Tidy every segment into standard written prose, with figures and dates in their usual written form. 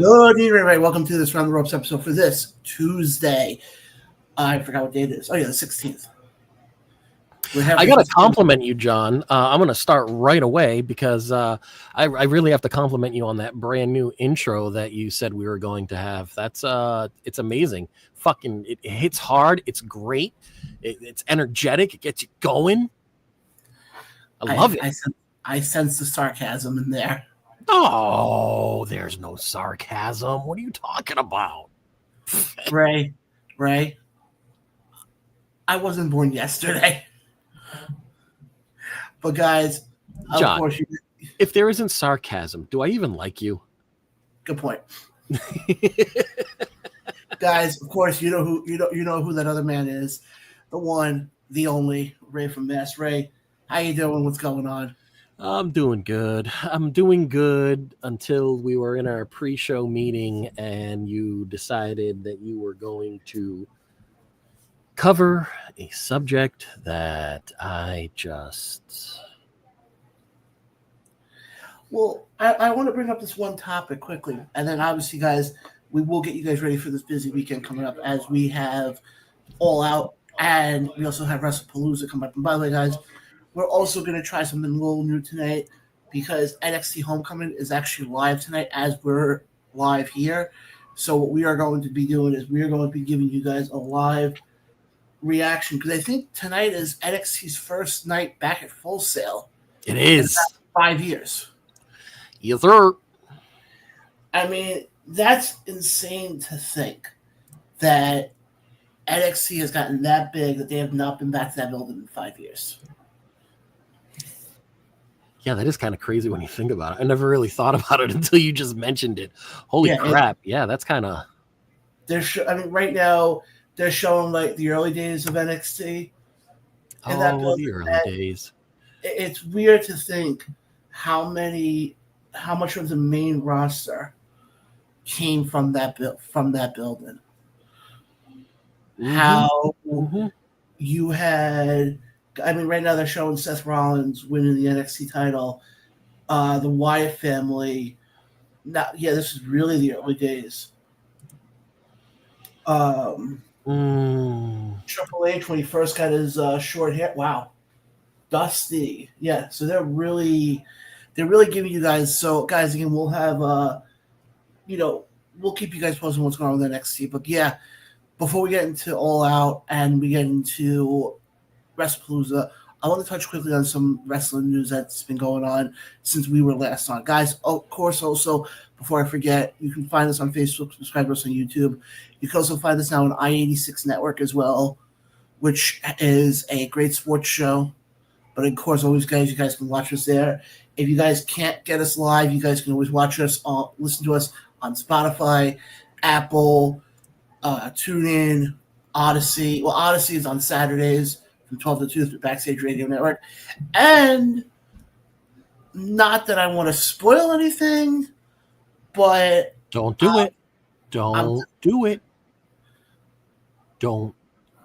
Good evening, everybody. Welcome to this Round the Ropes episode for this Tuesday. I forgot what date it is. Oh, yeah, the 16th. I got to compliment you, John. I'm going to start right away because I really have to compliment you on that brand new intro that you said we were going to have. That's it's amazing. Fucking, it hits hard. It's great. It's energetic. It gets you going. I love it. I sense the sarcasm in there. Oh, there's no sarcasm. What are you talking about? Ray, I wasn't born yesterday. But guys, John, of course if there isn't sarcasm, do I even like you? Good point. Guys, of course, you know who that other man is. The one, the only, Ray from Mass. Ray, how you doing? What's going on? I'm doing good. I'm doing good until we were in our pre-show meeting and you decided that you were going to cover a subject that I just... Well, I want to bring up this one topic quickly, and then obviously, guys, we will get you guys ready for this busy weekend coming up as we have All Out, and we also have Wrestlepalooza coming up. And by the way, guys, we're also going to try something a little new tonight because NXT Homecoming is actually live tonight as we're live here. So what we are going to be doing is we are going to be giving you guys a live reaction because I think tonight is NXT's first night back at Full Sail. It is. In 5 years. Yes, sir. I mean, that's insane to think that NXT has gotten that big that they have not been back to that building in 5 years. Yeah, that is kind of crazy when you think about it. I never really thought about it until you just mentioned it. Holy crap. Yeah, that's kind of... right now, they're showing, like, the early days of NXT. The early days. It's weird to think how much of the main roster came from that building. Mm-hmm. How you had... right now they're showing Seth Rollins winning the NXT title, the Wyatt family. This is really the early days. Triple H when he first got his short hair. Wow, Dusty. Yeah, so they're really giving you guys. So guys, again, we'll have we'll keep you guys posted on what's going on with NXT. But yeah, before we get into All Out and we get into Wrestlepalooza, I want to touch quickly on some wrestling news that's been going on since we were last on. Guys, of course, also, before I forget, you can find us on Facebook, subscribe to us on YouTube. You can also find us now on I-86 Network as well, which is a great sports show. But, of course, always, guys, you guys can watch us there. If you guys can't get us live, you guys can always watch us, listen to us on Spotify, Apple, TuneIn, Odyssey. Well, Odyssey is on Saturdays from 12 to 2 through Backstage Radio Network. And not that I want to spoil anything, but... Don't do it. Don't do it. Don't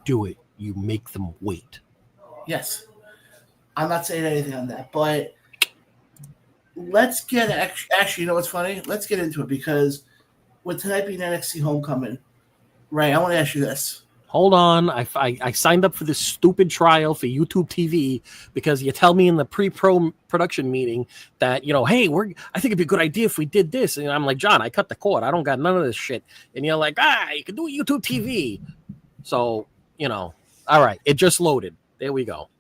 do it. You make them wait. Yes. I'm not saying anything on that, but let's get... Actually, you know what's funny? Let's get into it because with tonight being NXT Homecoming, Ray, I want to ask you this. Hold on. I signed up for this stupid trial for YouTube TV because you tell me in the pre-pro production meeting that, hey, I think it'd be a good idea if we did this. And I'm like, John, I cut the cord. I don't got none of this shit. And you're like, you can do YouTube TV. So, all right. It just loaded. There we go.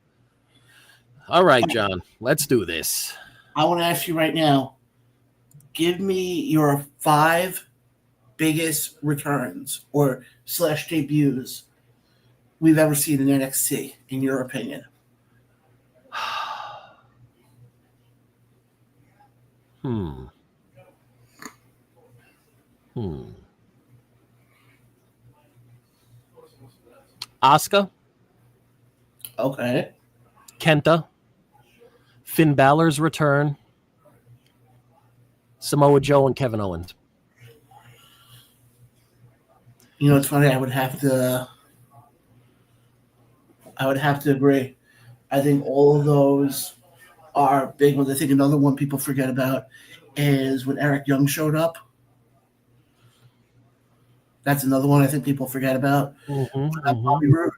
All right, John, let's do this. I want to ask you right now, give me your 5 biggest returns or / debuts we've ever seen in NXT, in your opinion? Asuka. Okay. Kenta. Finn Balor's return. Samoa Joe and Kevin Owens. It's funny. I would have to agree. I think all of those are big ones. I think another one people forget about is when Eric Young showed up. That's another one I think people forget about. Bobby Roode.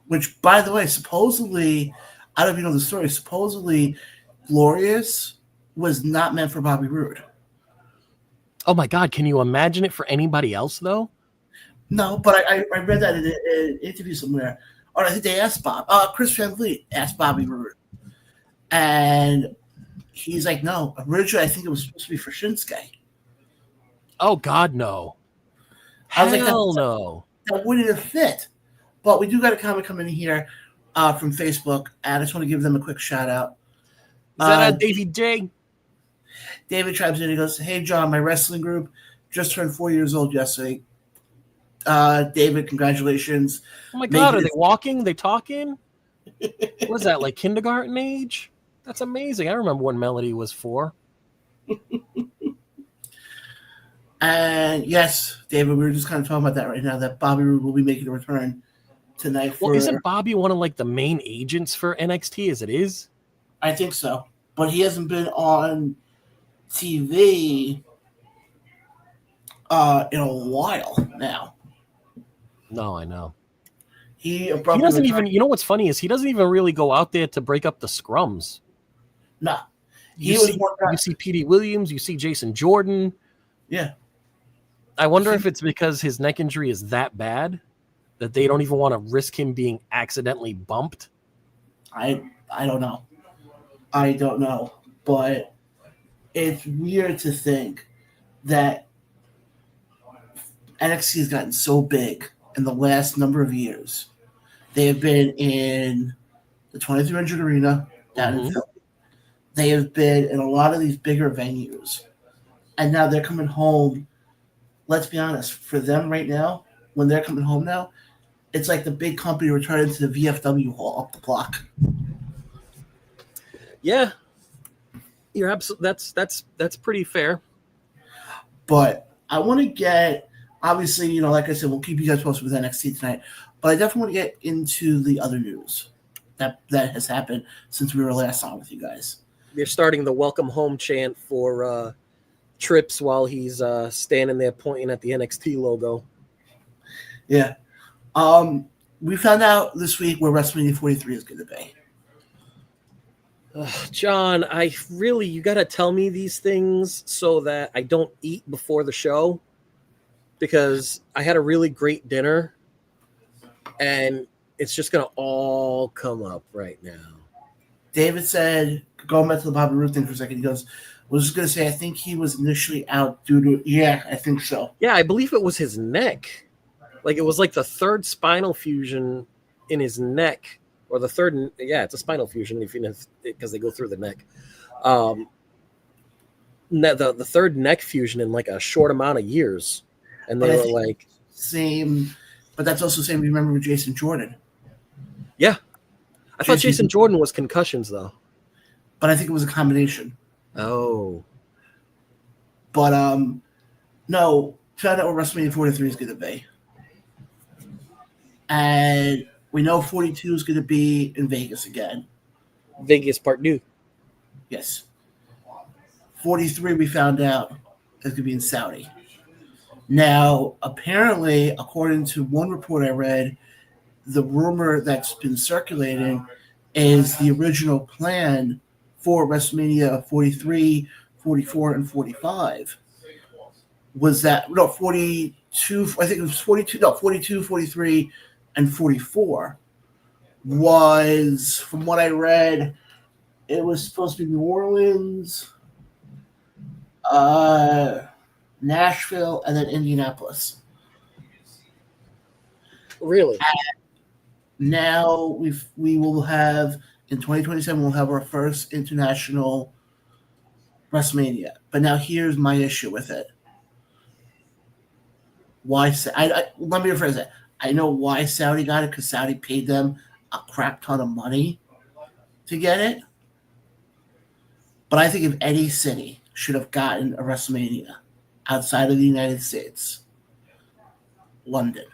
Which, by the way, supposedly, I don't know if you know the story, supposedly Glorious was not meant for Bobby Roode. Oh my God, can you imagine it for anybody else though? No, but I read that in an interview somewhere. Or I think they asked Chris Van Vliet asked Bobby Roode. And he's like, no, originally I think it was supposed to be for Shinsuke. Oh God, no. Hell no. That wouldn't have fit. But we do got a comment coming in here from Facebook, and I just want to give them a quick shout out. Is that Davey J? David chimes in. He goes, "Hey John, my wrestling group just turned 4 years old yesterday. David, congratulations." Oh my God, are they walking? They talking? What is that, like kindergarten age? That's amazing. I remember when Melody was 4. And yes, David, we were just kind of talking about that right now, that Bobby Roode will be making a return tonight. Well, isn't Bobby one of like the main agents for NXT as it is? I think so. But he hasn't been on TV in a while now. No, I know. He doesn't even, you know what's funny is he doesn't even really go out there to break up the scrums. No. You see Petey Williams, you see Jason Jordan. Yeah. I wonder if it's because his neck injury is that bad that they don't even want to risk him being accidentally bumped. I don't know. I don't know. But it's weird to think that NXT has gotten so big in the last number of years. They have been in the 2300 Arena down in Philly. They have been in a lot of these bigger venues. And now they're coming home. Let's be honest. For them right now, when they're coming home now, it's like the big company returning to the VFW hall up the block. Yeah. You're absolutely that's pretty fair. But I want to get, obviously, like I said, we'll keep you guys posted with NXT tonight. But I definitely want to get into the other news that has happened since we were last on with you guys. They're starting the welcome home chant for Trips while he's standing there pointing at the NXT logo. Yeah. We found out this week where WrestleMania 43 is going to be. John, you got to tell me these things so that I don't eat before the show, because I had a really great dinner and it's just going to all come up right now. David said, going back to the Bobby Roode thing for a second, he goes, was just going to say, I think he was initially out due to, yeah, I think so. Yeah, I believe it was his neck. Like, it was like the third spinal fusion in his neck, or the third, yeah, it's a spinal fusion because they go through the neck. The third neck fusion in like a short amount of years. And they were like... Same, but that's also the same, remember, with Jason Jordan. Yeah. I thought Jason Jordan was concussions, though. But I think it was a combination. Oh. But, no, found out what WrestleMania 43 is going to be. And we know 42 is going to be in Vegas again. Vegas Part 2. Yes. 43, we found out, is going to be in Saudi. Now, apparently, according to one report I read, the rumor that's been circulating is the original plan for WrestleMania 43, 44, and 45 was that, 42, I think it was 42, 43, and 44 was, from what I read, it was supposed to be New Orleans, Nashville, and then Indianapolis. Really? And now we will have, in 2027, we'll have our first international WrestleMania. But now here's my issue with it. Why? Let me rephrase that. I know why Saudi got it, because Saudi paid them a crap ton of money to get it. But I think if any city should have gotten a WrestleMania outside of the United States, London.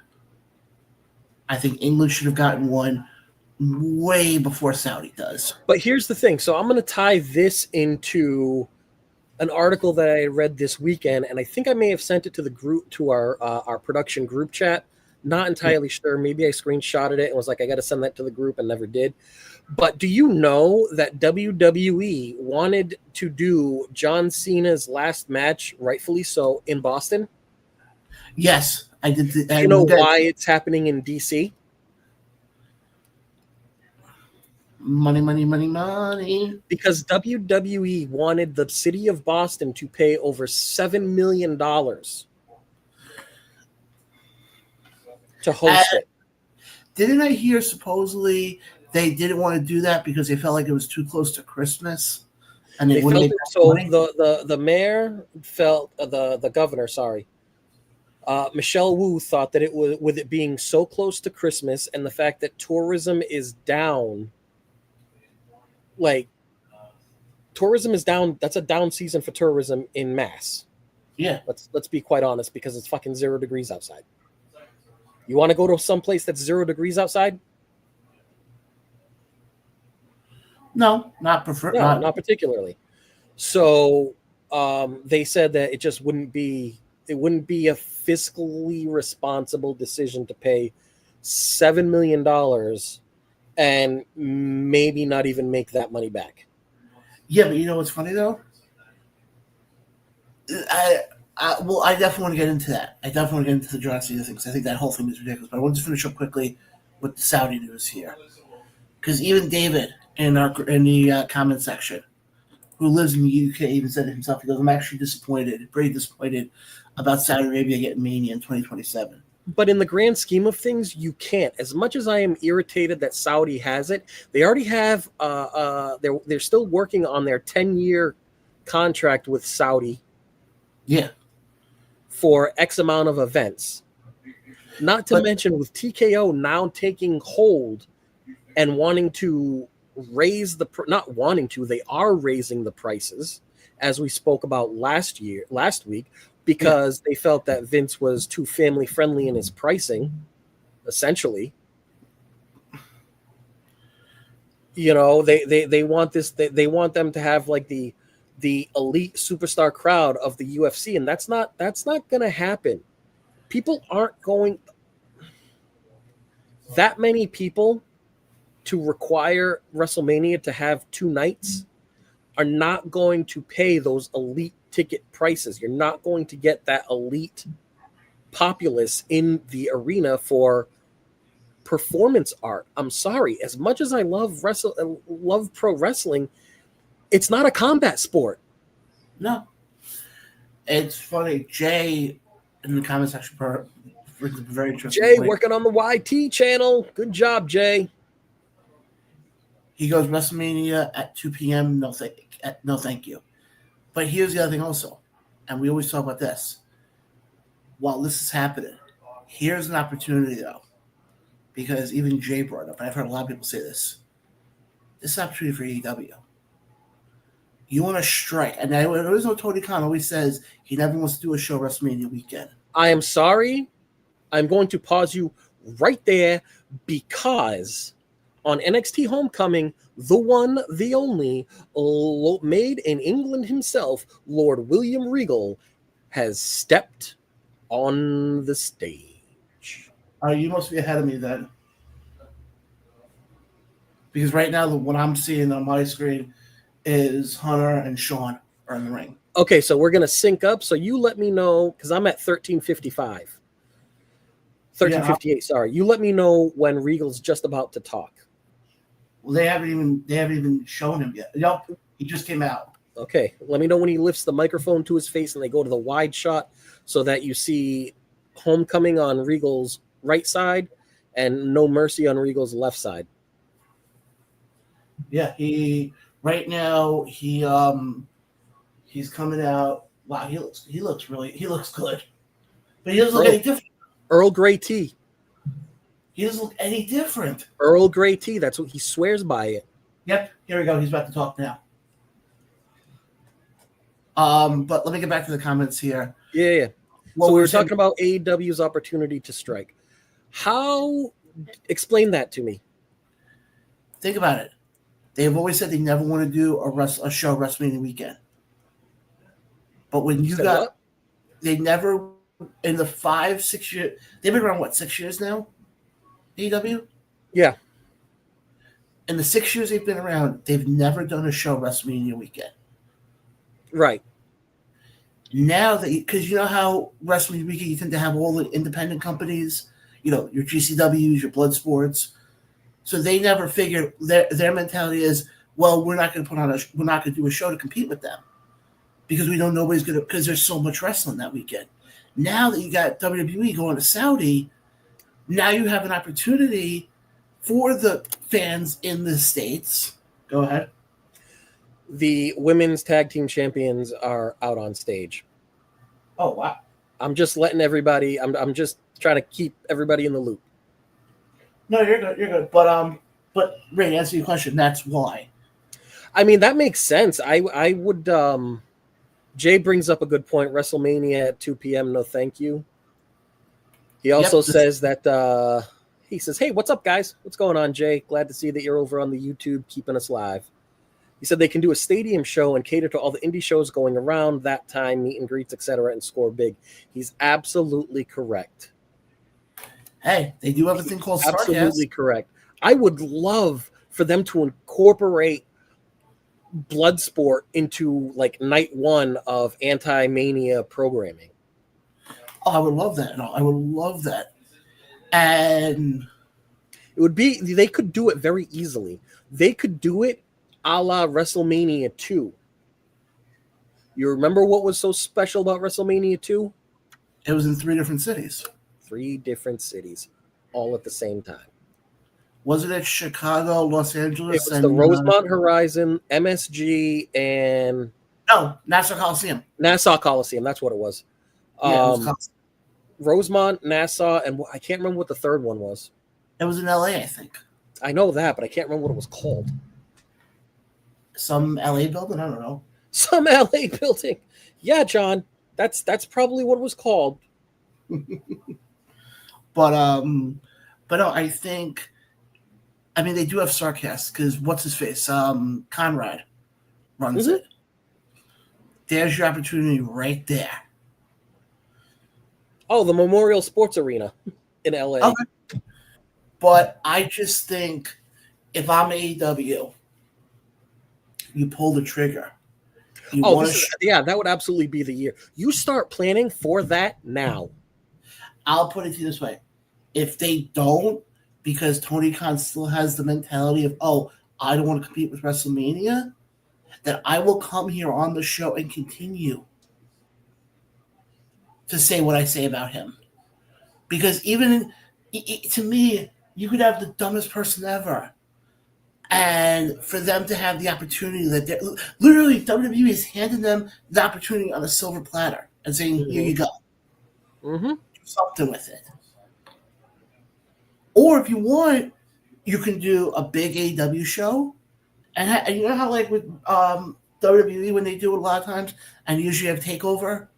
I think England should have gotten one way before Saudi does. But here's the thing. So I'm going to tie this into an article that I read this weekend, and I think I may have sent it to the group, to our production group chat. Not entirely sure. Maybe I screenshotted it and was like, I got to send that to the group, and never did. But do you know that WWE wanted to do John Cena's last match, rightfully so, in Boston? Yes, I did. Do you know why it's happening in DC? Money, money, money, money. Because WWE wanted the city of Boston to pay over $7 million to host it. Didn't I hear supposedly they didn't want to do that because they felt like it was too close to Christmas, and They felt make so. money? The mayor felt the governor. Sorry, Michelle Wu thought that it was, with it being so close to Christmas and the fact that tourism is down. Like, tourism is down. That's a down season for tourism in mass. Yeah. Let's be quite honest, because it's fucking 0 degrees outside. You want to go to some place that's 0 degrees outside? No, not prefer. No, not particularly. So they said that it just wouldn't be a fiscally responsible decision to pay $7 million and maybe not even make that money back. Yeah, but you know what's funny though? I definitely want to get into that. I definitely want to get into the John Cena thing because I think that whole thing is ridiculous. But I want to finish up quickly with the Saudi news here, because even David in the comment section, who lives in the UK, even said it himself. He goes, "I'm actually disappointed, very disappointed about Saudi Arabia getting Mania in 2027." But in the grand scheme of things, you can't. As much as I am irritated that Saudi has it, they already have. They're still working on their 10-year contract with Saudi. Yeah. For X amount of events. Not to mention with TKO now taking hold and wanting to raise not wanting to, they are raising the prices, as we spoke about last week, because they felt that Vince was too family friendly in his pricing, essentially. You know, they want this, they want them to have like the elite superstar crowd of the UFC, and that's not going to happen. People aren't going, that many people to require WrestleMania to have 2 nights are not going to pay those elite ticket prices. You're not going to get that elite populace in the arena for performance art. I'm sorry, as much as I love pro wrestling, it's not a combat sport. No. It's funny. Jay in the comment section brings a very interesting Jay point. Working on the YT channel. Good job, Jay. He goes, WrestleMania at 2 p.m. No, thank you. But here's the other thing also, and we always talk about this. While this is happening, here's an opportunity though, because even Jay brought it up, and I've heard a lot of people say this. This is an opportunity for AEW. You want to strike, and there is no Tony Khan always says he never wants to do a show WrestleMania weekend. I am sorry. I'm going to pause you right there, because on NXT Homecoming, the one, the only, made in England himself, Lord William Regal, has stepped on the stage. You must be ahead of me then. Because right now, what I'm seeing on my screen is Hunter and Sean are in the ring. Okay, so we're going to sync up. So you let me know, because I'm at 13:55. 13:58, sorry. You let me know when Regal's just about to talk. Well, they haven't even shown him yet. Yep, he just came out. Okay, let me know when he lifts the microphone to his face and they go to the wide shot so that you see Homecoming on Regal's right side and No Mercy on Regal's left side. Yeah, he's coming out. Wow, he looks good. But he doesn't look any different. Earl Grey tea. He doesn't look any different. Earl Grey tea. That's what he swears by it. Yep. Here we go. He's about to talk now. But let me get back to the comments here. Yeah. Well, so we were talking about AEW's opportunity to strike. Explain that to me. Think about it. They've always said they never want to do a show WrestleMania weekend. But when you Said got, what? they never, in the 5-6 years, they've been around, what, 6 years now? AEW? Yeah. In the 6 years they've been around, they've never done a show WrestleMania weekend. Right. Now that, because you know how WrestleMania weekend you tend to have all the independent companies, your GCWs, your Blood Sports. So they never figured, their mentality is, well, we're not going to do a show to compete with them because we know nobody's going to, because there's so much wrestling that weekend. Now that you got WWE going to Saudi, now you have an opportunity for the fans in the States. Go ahead. The women's tag team champions are out on stage. Oh, wow. I'm just letting everybody. I'm just trying to keep everybody in the loop. No, you're good. You're good. But Ray, to answer your question, that's why. I mean, that makes sense. I would. Jay brings up a good point. WrestleMania at 2 p.m. No, thank you. He also says that he says, "Hey, what's up, guys? What's going on, Jay? Glad to see that you're over on the YouTube, keeping us live." He said they can do a stadium show and cater to all the indie shows going around that time, meet and greets, etc., and score big. He's absolutely correct. Hey, they do have a thing called Starcast. Absolutely correct. I would love for them to incorporate Bloodsport into like night one of Anti-Mania programming. Oh, I would love that. No, I would love that. And it would be, they could do it very easily. They could do it a la WrestleMania 2. You remember what was so special about WrestleMania 2? It was in 3 different cities. 3 different cities, all at the same time. Wasn't it Chicago, Los Angeles? It was the Rosemont Horizon, MSG, and... No, Nassau Coliseum. Nassau Coliseum, that's what it was. Yeah, it was Rosemont, Nassau, and I can't remember what the third one was. It was in LA, I think. I know that, but I can't remember what it was called. Some LA building? I don't know. Some LA building. Yeah, John. That's probably what it was called. But no, I think, I mean, they do have Starcast because what's his face? Conrad runs it. There's your opportunity right there. Oh, the Memorial Sports Arena in LA. Okay. But I just think if I'm AEW, you pull the trigger. That would absolutely be the year. You start planning for that now. I'll put it to you this way. If they don't, because Tony Khan still has the mentality of, oh, I don't want to compete with WrestleMania, then I will come here on the show and continue to say what I say about him. Because even to me, you could have the dumbest person ever. And for them to have the opportunity that they're literally WWE is handing them the opportunity on a silver platter and saying, here you go. Mm-hmm. Do something with it. Or if you want, you can do a big AEW show. And you know how like with WWE when they do it a lot of times and usually have TakeOver,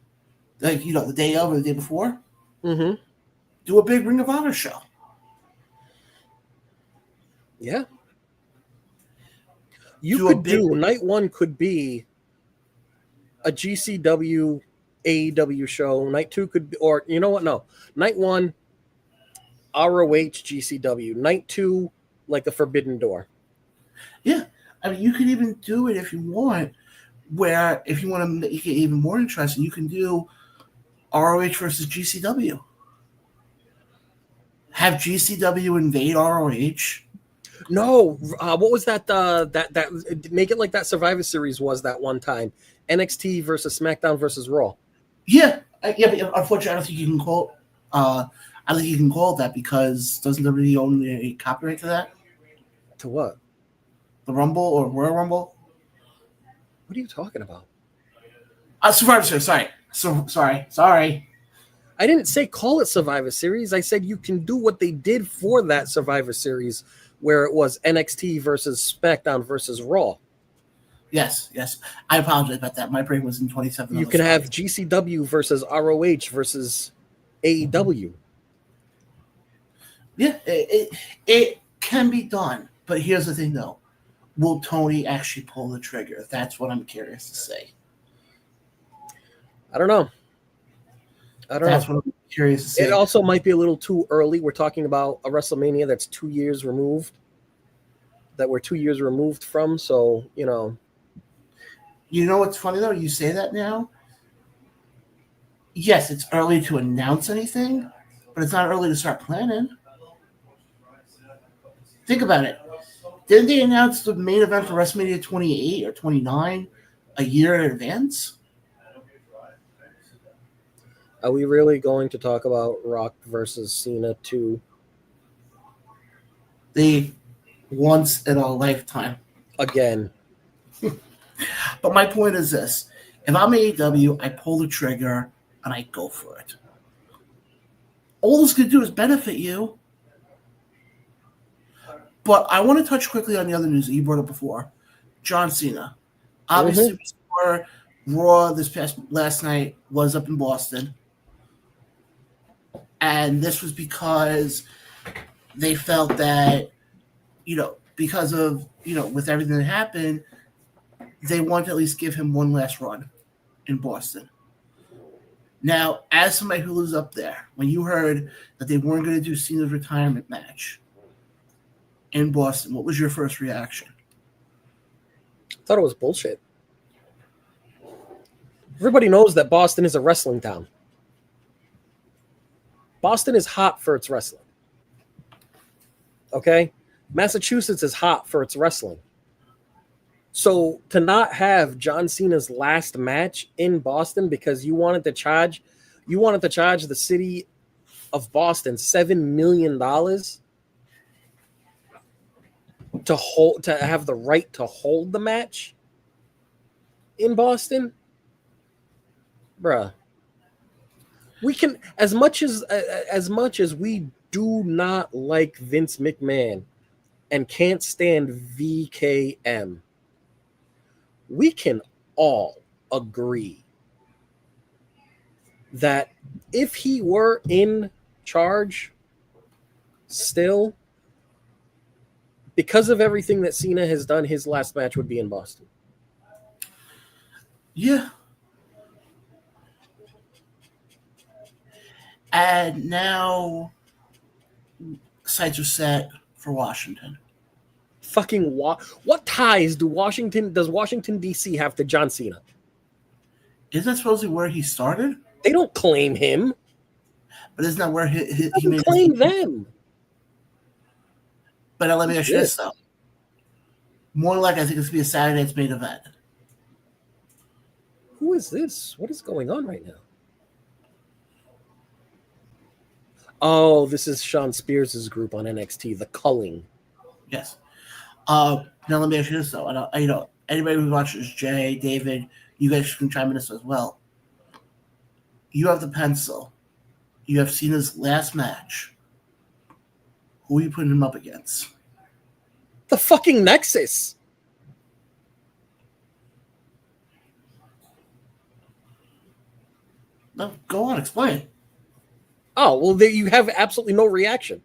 like, the day of or the day before? Mm-hmm. Do a big Ring of Honor show. Yeah. Night one could be a GCW AEW show. Night 2 could be, or you know what? No. Night 1, ROH GCW. Night 2, like the Forbidden Door. Yeah. I mean, you could even do it if you want, where if you want to make it even more interesting, you can do ROH versus GCW. Have GCW invade ROH. No, what was that? That make it like that Survivor Series was that one time. NXT versus SmackDown versus Raw. Yeah, but unfortunately, I don't think you can call. I don't think you can call it that because doesn't WWE own a copyright to that? To what? The Rumble or Royal Rumble? What are you talking about? Survivor Series. Sorry. I didn't say call it Survivor Series. I said you can do what they did for that Survivor Series, where it was NXT versus SmackDown versus Raw. Yes. I apologize about that. My brain was in 27. You can have GCW versus ROH versus AEW. Yeah, it can be done. But here's the thing, though. Will Tony actually pull the trigger? That's what I'm curious to say. I don't know. That's what I'm curious to see. It also might be a little too early. We're talking about a WrestleMania that's 2 years removed. That we're 2 years removed from. So, You know what's funny though? You say that now. Yes, it's early to announce anything, but it's not early to start planning. Think about it. Didn't they announce the main event for WrestleMania 28 or 29 a year in advance? are we really going to talk about Rock versus Cena 2? The once in a lifetime. Again. But my point is this. If I'm AEW, I pull the trigger and I go for it. All it's going to do is benefit you. But I want to touch quickly on the other news that you brought up before. John Cena. Obviously, we saw Raw last night was up in Boston. And this was because they felt that, because of, with everything that happened, they want to at least give him one last run in Boston. Now, as somebody who lives up there, when you heard that they weren't going to do Cena's retirement match in Boston, what was your first reaction? I thought it was bullshit. Everybody knows that Boston is a wrestling town. Boston is hot for its wrestling. Okay? Massachusetts is hot for its wrestling. So to not have John Cena's last match in Boston because you wanted to charge the city of Boston $7 million to have the right to hold the match in Boston, bruh. We can, as much as we do not like Vince McMahon and can't stand VKM, we can all agree that if he were in charge still, because of everything that Cena has done, his last match would be in Boston. Yeah. And now sights are set for Washington. Fucking what ties does Washington D.C. have to John Cena? Isn't that supposedly where he started? They don't claim him. But isn't that where he made claim them? But let me ask you this though. More like I think it's gonna be a Saturday night's main event. Who is this? What is going on right now? Oh, this is Sean Spears' group on NXT, The Culling. Yes. Now let me ask you this though. Anybody who watches Jay, David, you guys can chime in this as well. You have the pencil. You have Cena's last match. Who are you putting him up against? The fucking Nexus. No, go on, explain. Oh, well, there you have absolutely no reaction.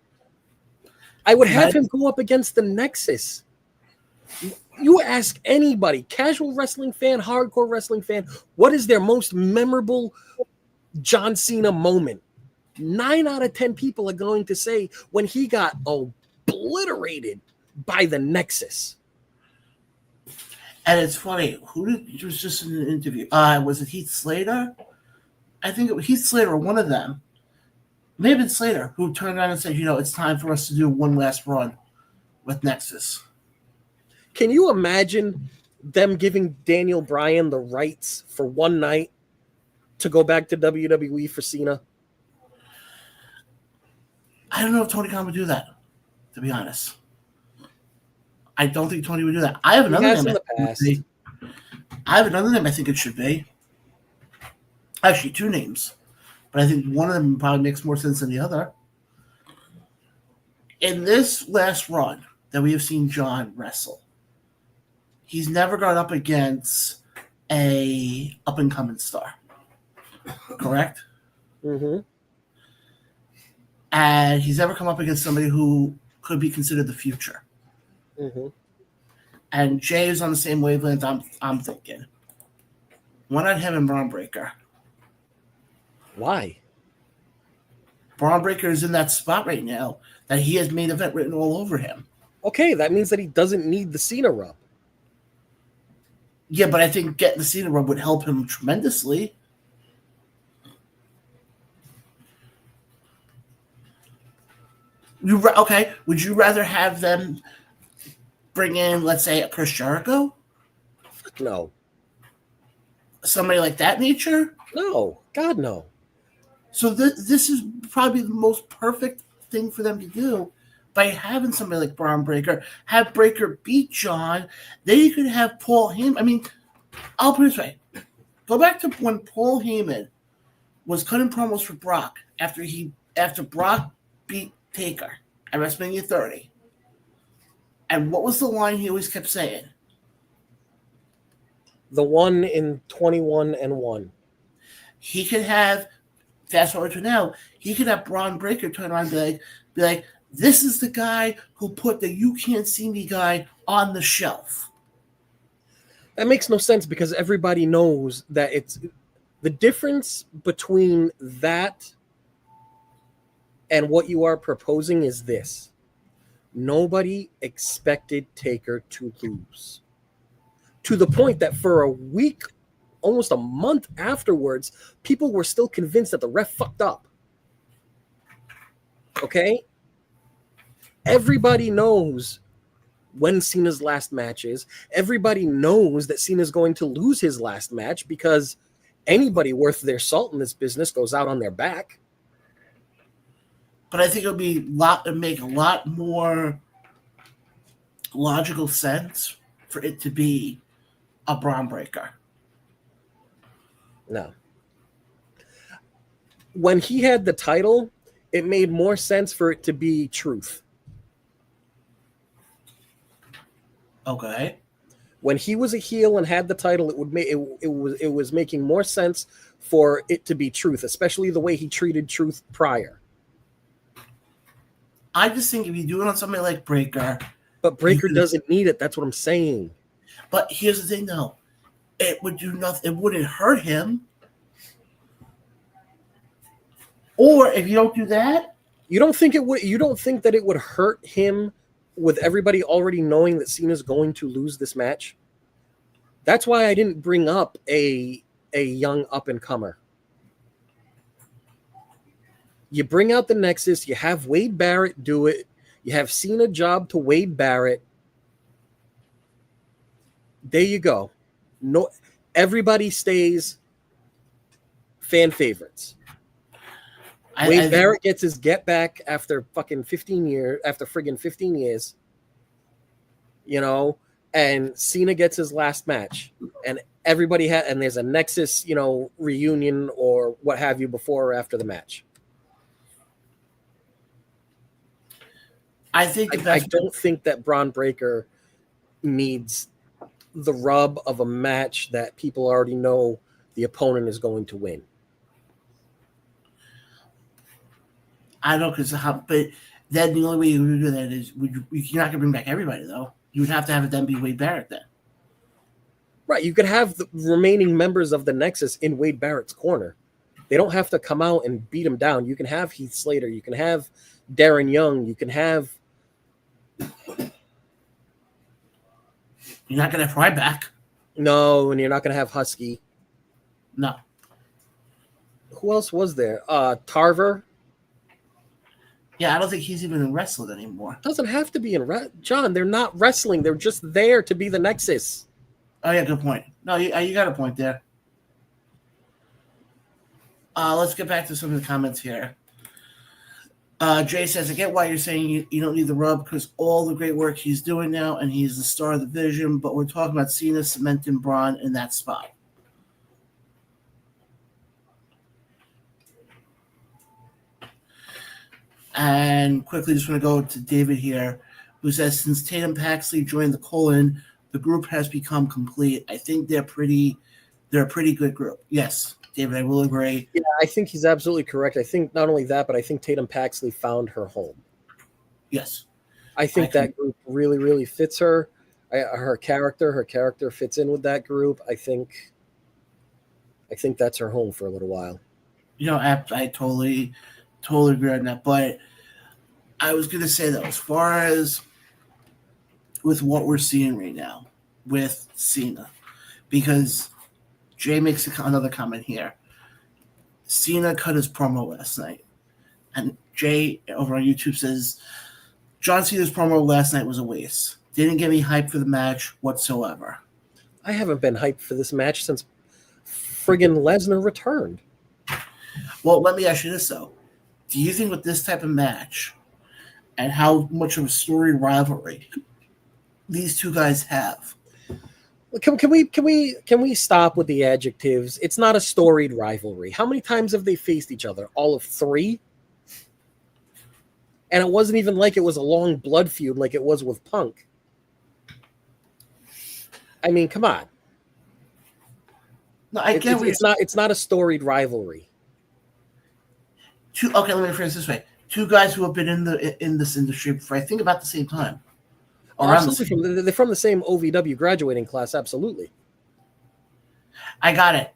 I would have him go up against the Nexus. You ask anybody, casual wrestling fan, hardcore wrestling fan, what is their most memorable John Cena moment? 9 out of 10 people are going to say when he got obliterated by the Nexus. And it's funny, it was just in an interview. Was it Heath Slater? I think it was Heath Slater or one of them. Maybe it's Slater who turned around and said, it's time for us to do one last run with Nexus. Can you imagine them giving Daniel Bryan the rights for one night to go back to WWE for Cena? I don't know if Tony Khan would do that, to be honest. I don't think Tony would do that. I have another name. I have another name I think it should be. Actually, 2 names. But I think one of them probably makes more sense than the other. In this last run that we have seen John wrestle, he's never gone up against a up-and-coming star. Correct? Mm-hmm. And he's never come up against somebody who could be considered the future. Mm-hmm. And Jay is on the same wavelength. I'm thinking, why not him and Braun Breaker? Why? Braun Breaker is in that spot right now that he has main event written all over him. Okay, that means that he doesn't need the Cena rub. Yeah, but I think getting the Cena rub would help him tremendously. Okay, would you rather have them bring in, let's say, a Chris Jericho? Fuck no. Somebody like that nature? No. God, no. So this is probably the most perfect thing for them to do by having somebody like Braun Breaker, have Breaker beat Jon. Then you could have Paul Heyman. I mean, I'll put it this way. Go back to when Paul Heyman was cutting promos for Brock after Brock beat Taker at WrestleMania 30. And what was the line he always kept saying? The one in 21-1. He could have, fast forward to now, he could have Braun Breaker turn around and be like, this is the guy who put the "you can't see me" guy on the shelf. That makes no sense because everybody knows that it's the difference between that and what you are proposing is this. Nobody expected Taker to lose. To the point that for a week, almost a month afterwards, people were still convinced that the ref fucked up. Okay? Everybody knows when Cena's last match is. Everybody knows that Cena's going to lose his last match because anybody worth their salt in this business goes out on their back. But I think it would make a lot more logical sense for it to be a Braun Breaker. No. When he had the title, it made more sense for it to be Truth. Okay. When he was a heel and had the title, it was making more sense for it to be Truth, especially the way he treated Truth prior. I just think if you do it on somebody like Breaker, but Breaker doesn't need it. That's what I'm saying. But here's the thing, though, it would do nothing. It wouldn't hurt him. Or if you don't do that, you don't think it would. You don't think that it would hurt him with everybody already knowing that Cena's going to lose this match? That's why I didn't bring up a young up-and-comer. You bring out the Nexus, you have Wade Barrett do it, you have Cena job to Wade Barrett. There you go. No, everybody stays fan favorites. Wade Barrett gets his get back after fucking 15 years, after friggin' 15 years, you know, and Cena gets his last match, and everybody and there's a Nexus, you know, reunion or what have you before or after the match. I don't think that Braun Breaker needs the rub of a match that people already know the opponent is going to win. I don't know, but then the only way you would do that is you're not going to bring back everybody, though. You would have to have it then be Wade Barrett then. Right. You could have the remaining members of the Nexus in Wade Barrett's corner. They don't have to come out and beat him down. You can have Heath Slater. You can have Darren Young. You can have... You're not going to have Ryback. No, and you're not going to have Husky. No. Who else was there? Tarver. Yeah, I don't think he's even in wrestling anymore. Doesn't have to be in John. They're not wrestling. They're just there to be the Nexus. Oh yeah, good point. No, you got a point there. Let's get back to some of the comments here. Jay says, I get why you're saying you don't need the rub because all the great work he's doing now, and he's the star of the division, but we're talking about Cena cementing Braun in that spot. And quickly, just want to go to David here, who says, since Tatum Paxley joined the Colon, the group has become complete. I think they're a pretty good group. Yes, David, I will agree. Yeah, I think he's absolutely correct. I think not only that, but I think Tatum Paxley found her home. Yes. I think that group really, really fits her. Her character fits in with that group. I think that's her home for a little while. I totally agree on that. But I was going to say though, as far as with what we're seeing right now with Cena, because Jay makes another comment here. Cena cut his promo last night, and Jay over on YouTube says John Cena's promo last night was a waste. Didn't get me hyped for the match whatsoever. I haven't been hyped for this match since friggin' Lesnar returned. Well, let me ask you this though: do you think with this type of match and how much of a storied rivalry these two guys have? Can we stop with the adjectives? It's not a storied rivalry. How many times have they faced each other? All of 3? And it wasn't even like it was a long blood feud like it was with Punk. I mean, come on. No, I get it's not a storied rivalry. Okay, let me phrase it this way: 2 guys who have been in this industry for I think about the same time. Absolutely, they're from the same OVW graduating class. Absolutely. I got it.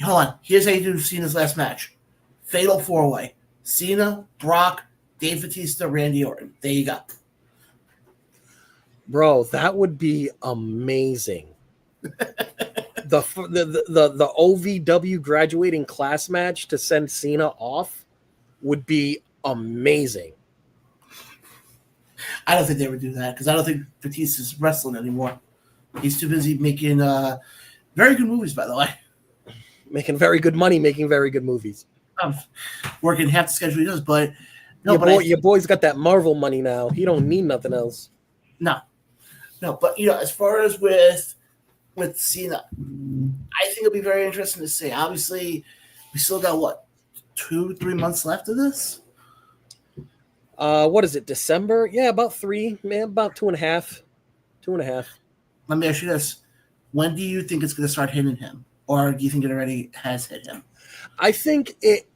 Hold on. Here's how you do Cena's last match: Fatal 4-Way. Cena, Brock, Dave Bautista, Randy Orton. There you go. Bro, that would be amazing. the OVW graduating class match to send Cena off would be amazing. I don't think they would do that because I don't think Batista's wrestling anymore. He's too busy making very good movies, by the way. Making very good money, making very good movies. Working half the schedule he does, but no, your boy's got that Marvel money now. He don't need nothing else. No, but as far as with Cena, I think it'll be very interesting to see. Obviously, we still got 2-3 months left of this. What is it? December? Yeah, about 3, man. About 2.5. 2.5. Let me ask you this: when do you think it's going to start hitting him, or do you think it already has hit him? I think it.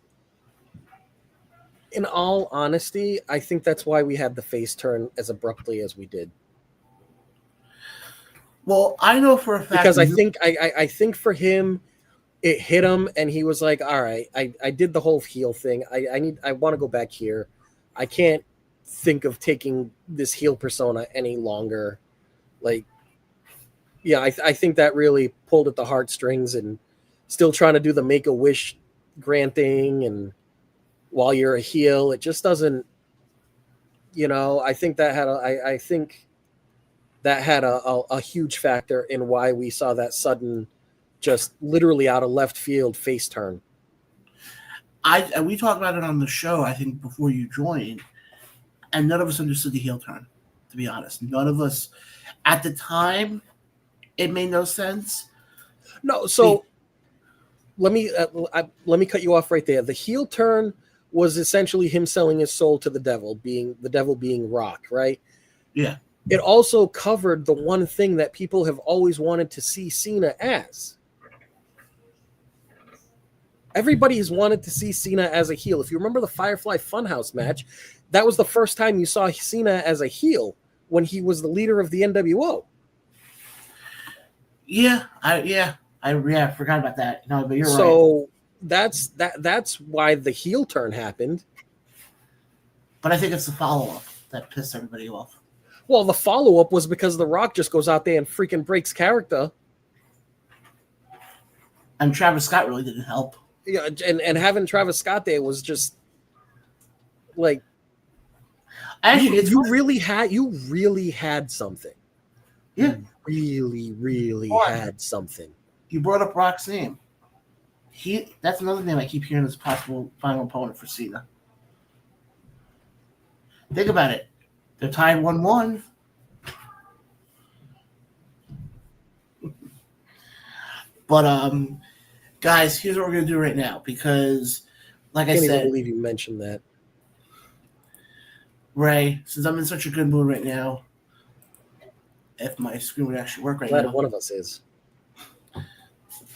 In all honesty, I think that's why we had the face turn as abruptly as we did. Well, I know for a fact because I think for him, it hit him, and he was like, "All right, I did the whole heel thing. I want to go back here. I can't think of taking this heel persona any longer." Like, yeah, I think that really pulled at the heartstrings, and still trying to do the Make-A-Wish granting, and while you're a heel, it just doesn't. I think that had a huge factor in why we saw that sudden, just literally out of left field face turn. And we talked about it on the show, I think, before you joined, and none of us understood the heel turn, to be honest. None of us. At the time, it made no sense. No, so let me cut you off right there. The heel turn was essentially him selling his soul to the devil being Rock, right? Yeah. It also covered the one thing that people have always wanted to see Cena as. Everybody has wanted to see Cena as a heel. If you remember the Firefly Funhouse match, that was the first time you saw Cena as a heel when he was the leader of the NWO. I forgot about that. No, but you're right. So that's why the heel turn happened. But I think it's the follow-up that pissed everybody off. Well, the follow-up was because The Rock just goes out there and freaking breaks character. And Travis Scott really didn't help. Yeah, and having Travis Scott there was just like, actually, you really had something. Yeah, you really had something. You brought up Rock's name. That's another name I keep hearing as possible final opponent for Cena. Think about it. They're tied 1-1. But guys, here's what we're gonna do right now, because like I said, I can't believe you mentioned that. Ray, since I'm in such a good mood right now, if my screen would actually work right now. One of us is.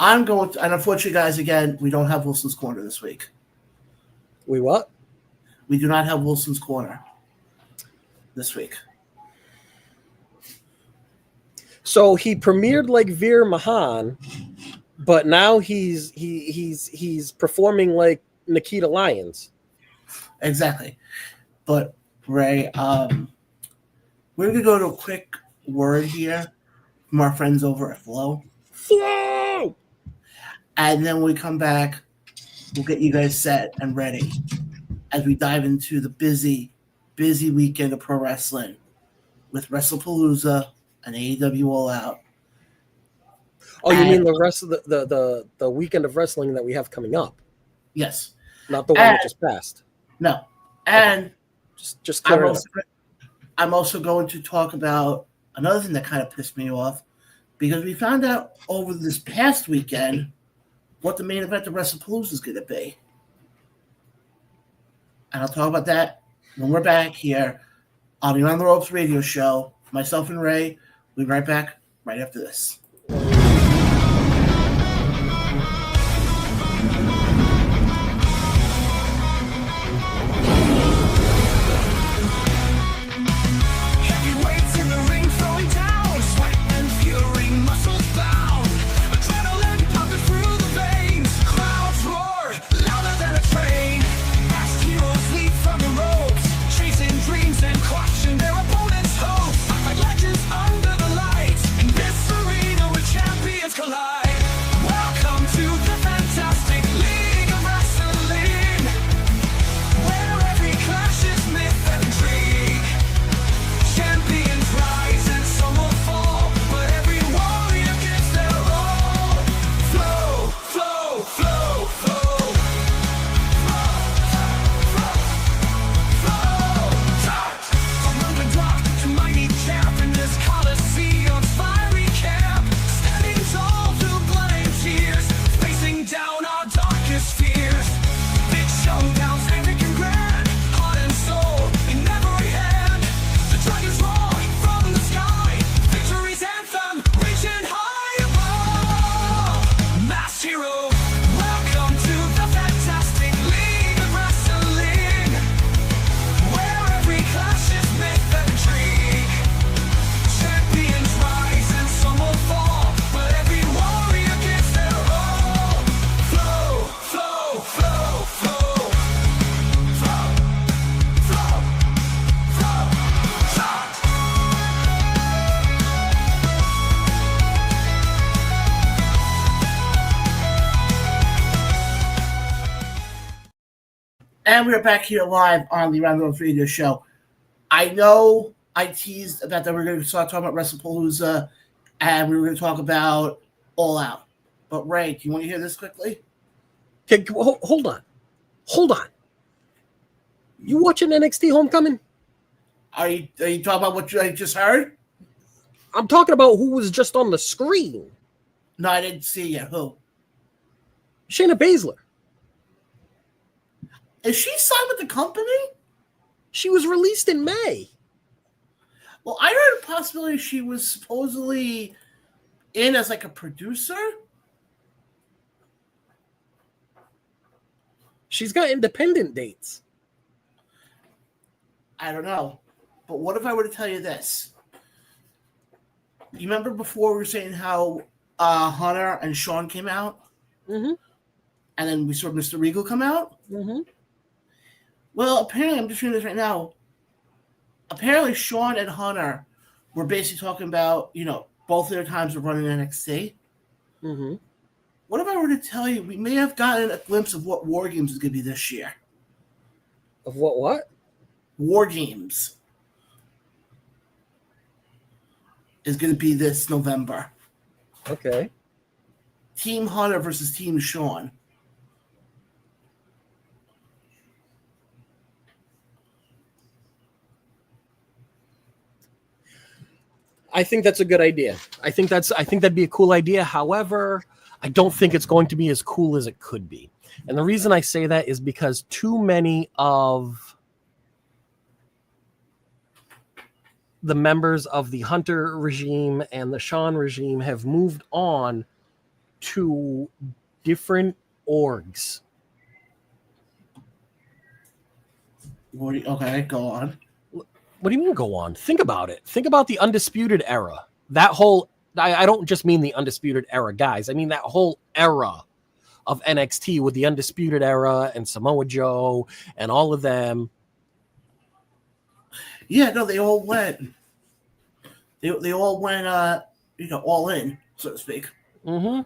I'm going to, and unfortunately, guys, again, we don't have Wilson's Corner this week. We what? We do not have Wilson's Corner this week. So he premiered like Veer Mahan, but now he's performing like Nikita Lyons. Exactly. But Ray, we're gonna go to a quick word here from our friends over at Flow. Flow! And then when we come back, we'll get you guys set and ready as we dive into the busy weekend of pro wrestling with Wrestlepalooza and AEW All Out. Oh, you mean the rest of the weekend of wrestling that we have coming up? Yes. Not the one that just passed. No. And okay. Just clear it up. I'm also going to talk about another thing that kind of pissed me off, because we found out over this past weekend what the main event of Wrestlepalooza is going to be. And I'll talk about that when we're back here on the Around the Ropes radio show. Myself and Ray, we'll be right back right after this. And we're back here live on the Around the Ropes radio show. I know I teased about that we're going to start talking about Wrestlepalooza and we were going to talk about All Out. But Ray, do you want to hear this quickly? Okay, hold on. You watching NXT Homecoming? Are you talking about what I just heard? I'm talking about who was just on the screen. No, I didn't see yet. Who? Shayna Baszler. Is she signed with the company? She was released in May. Well, I heard a possibility she was supposedly in as like a producer. She's got independent dates. I don't know. But what if I were to tell you this? You remember before we were saying how Hunter and Sean came out? Mm-hmm. And then we saw Mr. Regal come out? Mm-hmm. Well, apparently, I'm just reading this right now. Apparently, Sean and Hunter were basically talking about, both of their times of running NXT. Mm-hmm. What if I were to tell you we may have gotten a glimpse of what War Games is going to be this year? Of what? War Games is going to be this November. Okay. Team Hunter versus Team Sean. I think that's a good idea. I think that'd be a cool idea. However, I don't think it's going to be as cool as it could be. And the reason I say that is because too many of the members of the Hunter regime and the Sean regime have moved on to different orgs. Okay, go on. What do you mean go on? Think about it. Think about the Undisputed Era. That whole, I don't just mean the Undisputed Era guys. I mean that whole era of NXT with the Undisputed Era and Samoa Joe and all of them. Yeah, no, they all went. They all went, all in, so to speak. Mm-hmm.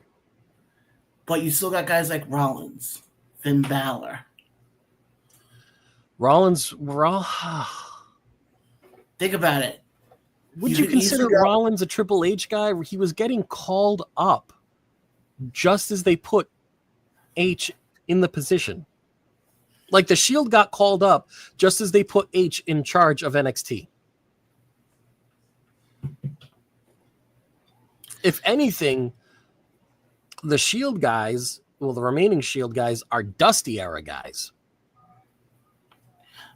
But you still got guys like Rollins, Finn Balor. Rollins, Think about it. would you consider Rollins a Triple H guy? He was getting called up just as they put H in the position. Like the Shield got called up just as they put H in charge of NXT. If anything, the Shield guys, well, the remaining Shield guys are Dusty era guys.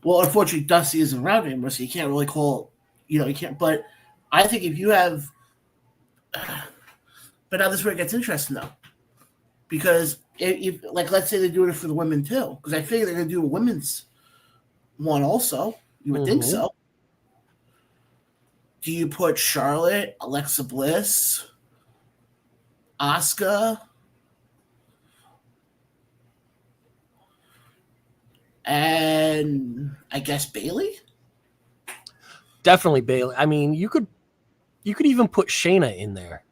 Well, unfortunately, Dusty isn't around anymore, so you can't really call, you can't. But I think if you have, but now this is where it gets interesting, though, because if like, let's say they're doing it for the women too, because I figure they're going to do a women's one also. You would think so. Do you put Charlotte, Alexa Bliss, Asuka, and I guess Bayley? Definitely Bayley. I mean, you could even put Shayna in there.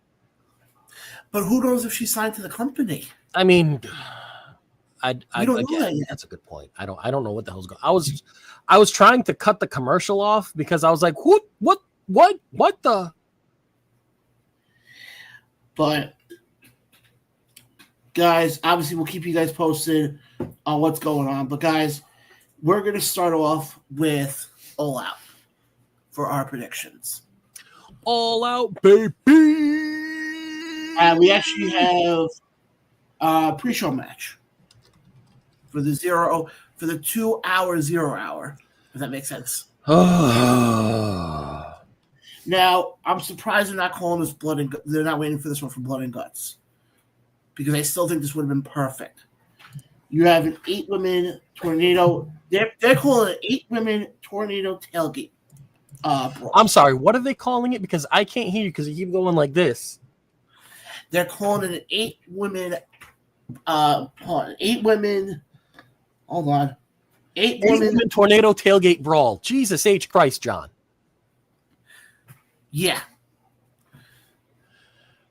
But who knows if she signed to the company? I mean, don't know that yet. That's a good point. I don't know what the hell's going. I was trying to cut the commercial off because I was like, what the? But guys, obviously we'll keep you guys posted on what's going on. But guys, we're gonna start off with All Out for our predictions. All Out, baby. And we actually have a pre-show match for the 2 hour 0 hour, if that makes sense. Now, I'm surprised they're not calling this Blood and they're not waiting for this one for Blood and Guts, because I still think this would have been perfect. You have an 8-women tornado. They're calling it 8-women tornado tailgate. I'm sorry. What are they calling it? Because I can't hear you because you keep going like this. They're calling it an 8-women. 8-women. Hold on. 8-women tornado tailgate brawl. Jesus H. Christ, John. Yeah.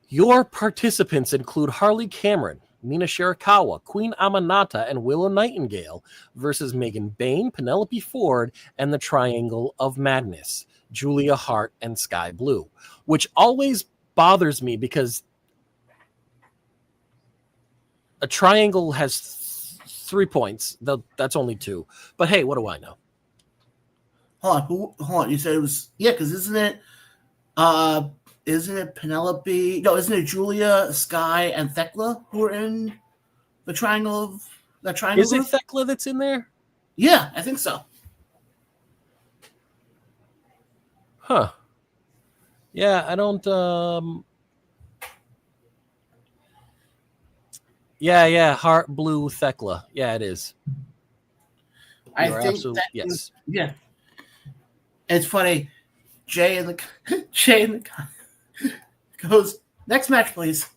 Your participants include Harley Cameron, Mina Shirakawa, Queen Amanata, and Willow Nightingale versus Megan Bayne, Penelope Ford, and the Triangle of Madness, Julia Hart and Sky Blue, which always bothers me because a triangle has 3 points. That's only 2. But hey, what do I know? Hold on. You said it was because isn't it Penelope? No, isn't it Julia, Sky, and Thekla who are in the triangle of that triangle? Is it Thekla that's in there? Yeah, I think so. Huh. Yeah, I don't Yeah, Heart Blue Thekla. Yeah, it is. I think that yes. Yeah. It's funny. Jay in the goes, next match, please.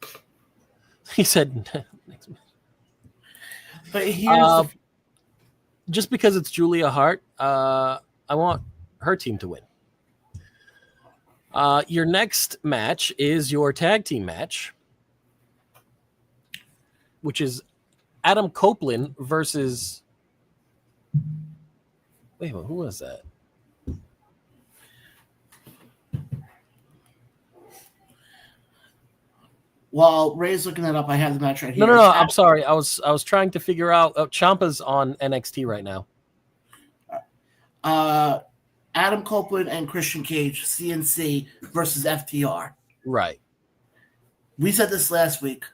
He said next match. But here's just because it's Julia Hart, I want her team to win. Your next match is your tag team match, which is Adam Copeland versus. Wait a minute, who was that? While Ray's looking that up, I have the match right here. No. I'm sorry. I was trying to figure out. Ciampa's on NXT right now. Adam Copeland and Christian Cage, CNC versus FTR. Right. We said this last week.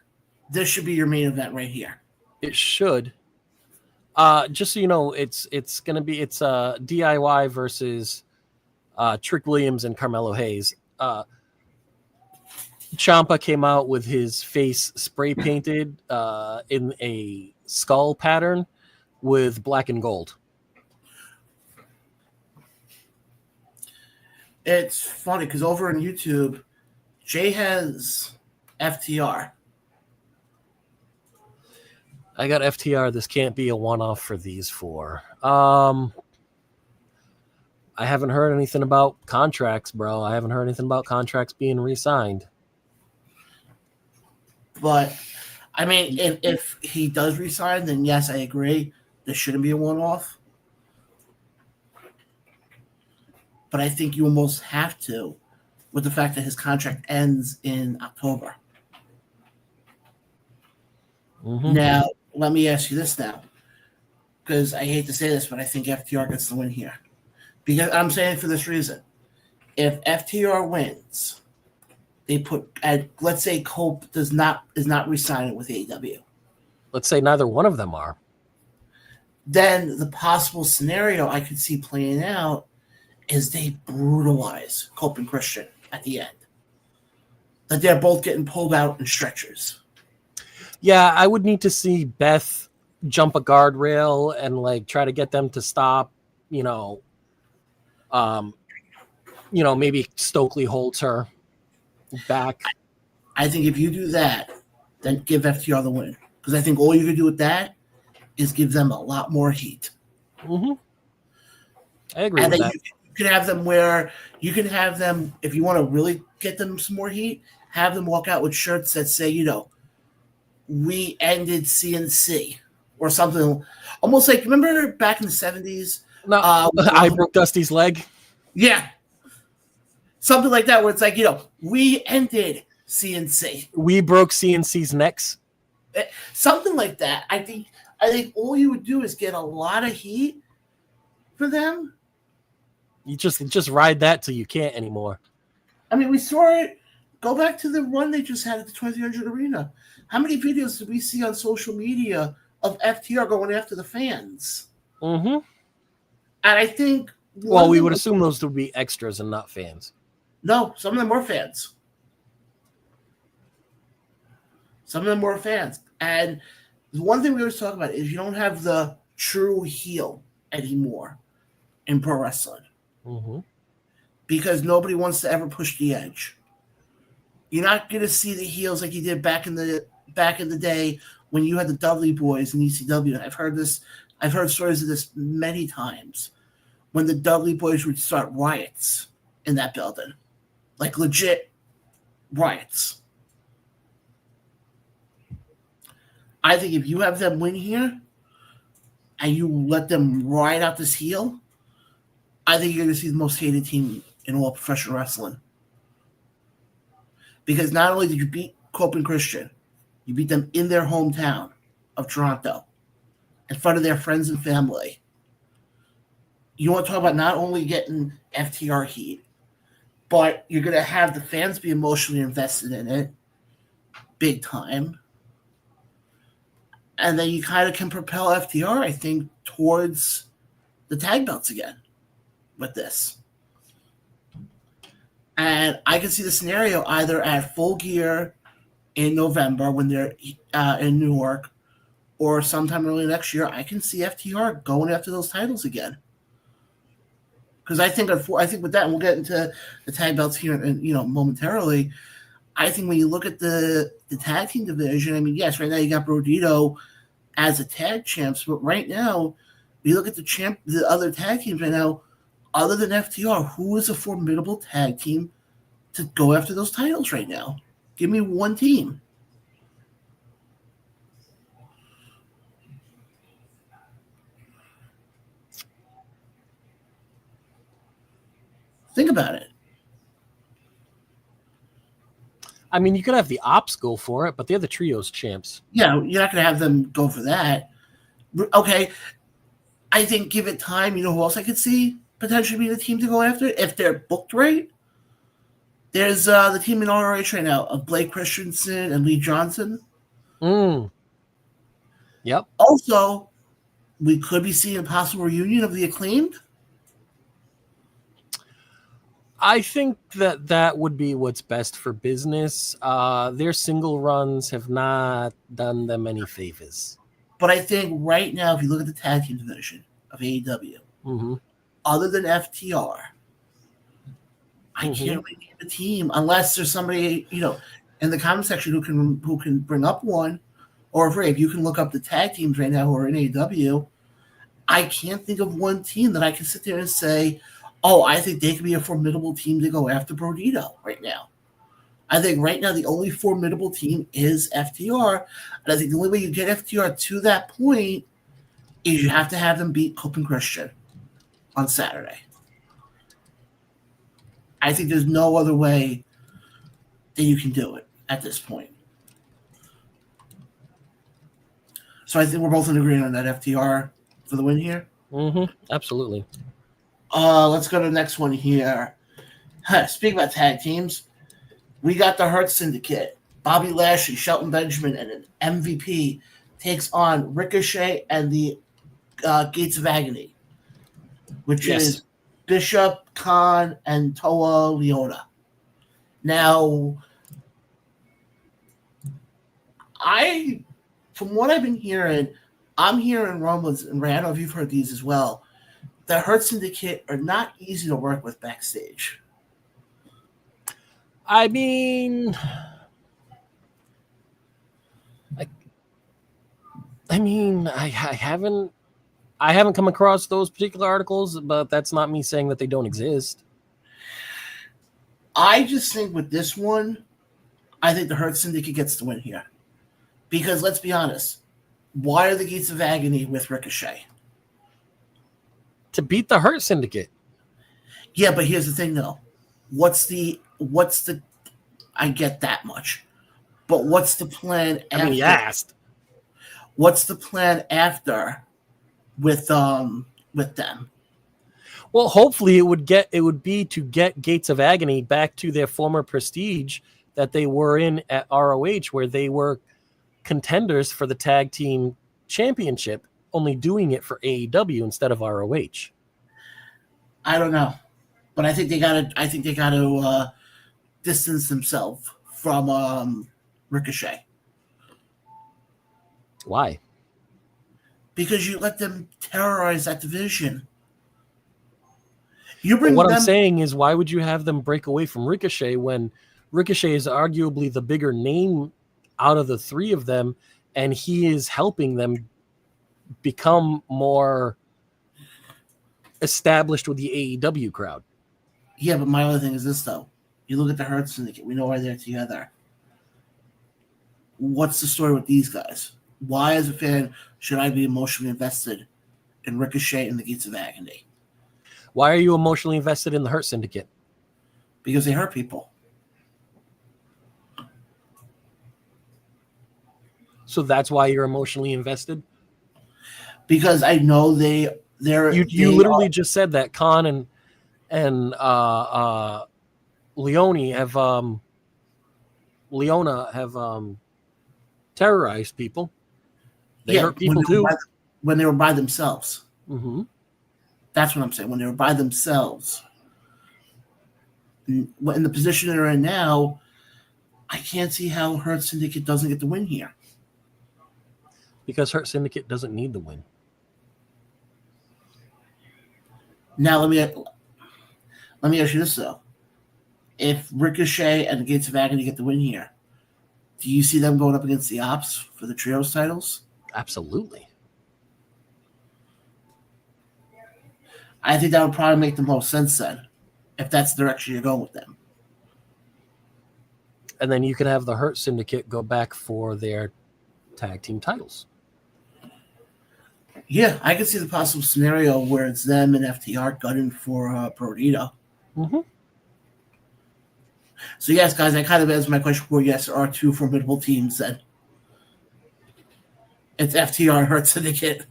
This should be your main event right here. It should. Just so you know, it's DIY versus Trick Williams and Carmelo Hayes. Ciampa came out with his face spray painted in a skull pattern with black and gold. It's funny because over on YouTube, Jay has FTR. I got FTR. This can't be a one-off for these four. I haven't heard anything about contracts, bro. I haven't heard anything about contracts being re-signed. But I mean, if he does resign, then yes, I agree. This shouldn't be a one-off. But I think you almost have to, with the fact that his contract ends in October. Mm-hmm. Now, let me ask you this now, because I hate to say this, but I think FTR gets the win here. Because I'm saying for this reason. If FTR wins, they put, let's say Cope is not re-signing with AEW. Let's say neither one of them are. Then the possible scenario I could see playing out is they brutalize Cope and Christian at the end. That they're both getting pulled out in stretchers. Yeah, I would need to see Beth jump a guardrail and like try to get them to stop, maybe Stokely holds her back. I think if you do that, then give FTR the win. Because I think all you can do with that is give them a lot more heat. Mm-hmm. I agree and with then that. You can have them where you can have them, if you want to really get them some more heat, have them walk out with shirts that say, we ended CNC or something. Almost like, remember back in the 70s? No, I broke Dusty's leg. Yeah. Something like that where it's like, we ended CNC. We broke CNC's necks. Something like that. I think all you would do is get a lot of heat for them. You just ride that till you can't anymore. I mean, we saw it. Go back to the run they just had at the 2300 Arena. How many videos did we see on social media of FTR going after the fans? Mm-hmm. And I think... Well, we would assume those would be extras and not fans. No, some of them were fans. Some of them were fans. And the one thing we always talk about is you don't have the true heel anymore in pro wrestling. Mm-hmm. Because nobody wants to ever push the edge. You're not going to see the heels like you did back in the day when you had the Dudley Boys in ECW. I've heard stories of this many times when the Dudley Boys would start riots in that building, like legit riots. I think if you have them win here and you let them ride out this heel, I think you're going to see the most hated team in all professional wrestling. Because not only did you beat Cope and Christian, you beat them in their hometown of Toronto, in front of their friends and family. You want to talk about not only getting FTR heat, but you're going to have the fans be emotionally invested in it, big time. And then you kind of can propel FTR, I think, towards the tag belts again with this. And I can see the scenario either at Full Gear in November when they're in New York, or sometime early next year. I can see FTR going after those titles again. Because I think with that, and we'll get into the tag belts here, momentarily. I think when you look at the tag team division, I mean, yes, right now you got Brodito as a tag champs, but right now, you look at the other tag teams right now. Other than FTR, who is a formidable tag team to go after those titles right now? Give me one team. Think about it. I mean, you could have the Ops go for it, but they're the Trios champs. Yeah, you're not going to have them go for that. Okay, I think give it time. You know who else I could see potentially be the team to go after if they're booked right? There's the team in ROH right now of Blake Christensen and Lee Johnson. Yep. Also, we could be seeing a possible reunion of the Acclaimed. I think that would be what's best for business. Their single runs have not done them any favors. But I think right now, if you look at the tag team division of AEW, other than FTR, I can't really name a team unless there's somebody in the comment section who can bring up one or Ray, if you can look up the tag teams right now who are in AEW, I can't think of one team that I can sit there and say, oh, I think they could be a formidable team to go after Brodito right now. I think right now the only formidable team is FTR. And I think the only way you get FTR to that point is you have to have them beat Cope and Christian on Saturday. I think there's no other way that you can do it at this point. So I think we're both in agreement on that FTR for the win here. Mm-hmm. Absolutely. Let's go to the next one here. Speaking about tag teams, we got the Hurt Syndicate. Bobby Lashley, Shelton Benjamin, and an MVP takes on Ricochet and the Gates of Agony, which is Bishop, Khan, and Toa Leona. Now, from what I've been hearing, I'm hearing rumblings, and Ray, I don't know if you've heard these as well, the Hurt Syndicate are not easy to work with backstage. I mean, I haven't come across those particular articles, but that's not me saying that they don't exist. I just think with this one, I think the Hurt Syndicate gets the win here. Because let's be honest, why are the Gates of Agony with Ricochet? To beat the Hurt Syndicate. Yeah, but here's the thing though. I get that much. But what's the plan after? I mean, you asked. What's the plan after with them? Well, hopefully it would be to get Gates of Agony back to their former prestige that they were in at ROH, where they were contenders for the tag team championship, only doing it for AEW instead of ROH. I don't know, but I think they got to distance themselves from Ricochet. Why? Because you let them terrorize that division. I'm saying is, why would you have them break away from Ricochet when Ricochet is arguably the bigger name out of the three of them, and he is helping them become more established with the AEW crowd? Yeah, but my other thing is this, though. You look at the Hurt Syndicate. We know why they're together. What's the story with these guys? Why, as a fan, should I be emotionally invested in Ricochet and the Gates of Agony? Why are you emotionally invested in the Hurt Syndicate? Because they hurt people. So that's why you're emotionally invested? Because I know they're... You literally just said that Khan and Leona have terrorized people. They hurt people too. When they were by themselves. Mm-hmm. That's what I'm saying. When they were by themselves. In the position they're in now, I can't see how Hurt Syndicate doesn't get the win here. Because Hurt Syndicate doesn't need the win. Now, let me ask you this, though. If Ricochet and the Gates of Agony get the win here, do you see them going up against the Ops for the Trios titles? Absolutely. I think that would probably make the most sense then, if that's the direction you're going with them. And then you could have the Hurt Syndicate go back for their tag team titles. Yeah, I could see the possible scenario where it's them and FTR gunning for Brodito. Mm-hmm. So yes, guys, I kind of answered my question for yes, there are two formidable teams then. It's FTR and Hurt Syndicate.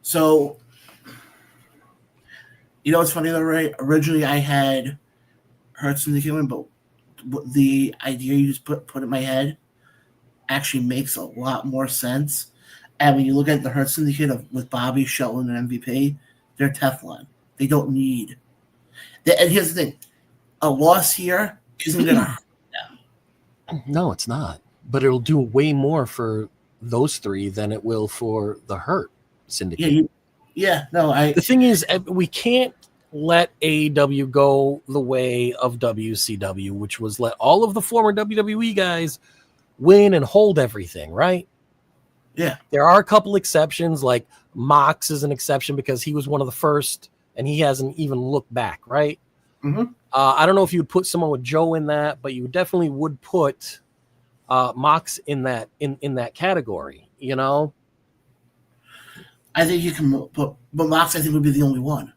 So, you know what's funny though, Ray? Originally I had Hurt Syndicate win, but the idea you just put in my head actually makes a lot more sense. And when you look at the Hurt Syndicate with Bobby, Shelton, and MVP, they're Teflon. They don't need. And here's the thing. A loss here isn't going to hurt them. No, it's not. But it'll do way more for those three than it will for the Hurt Syndicate. The thing is, we can't let AEW go the way of WCW, which was let all of the former WWE guys win and hold everything, right? Yeah. There are a couple exceptions, like Mox is an exception because he was one of the first, and he hasn't even looked back, right? Mm-hmm. I don't know if you would put someone with Joe in that, but you definitely would put Mox in that in that category. You know, I think you can put, but Mox I think would be the only one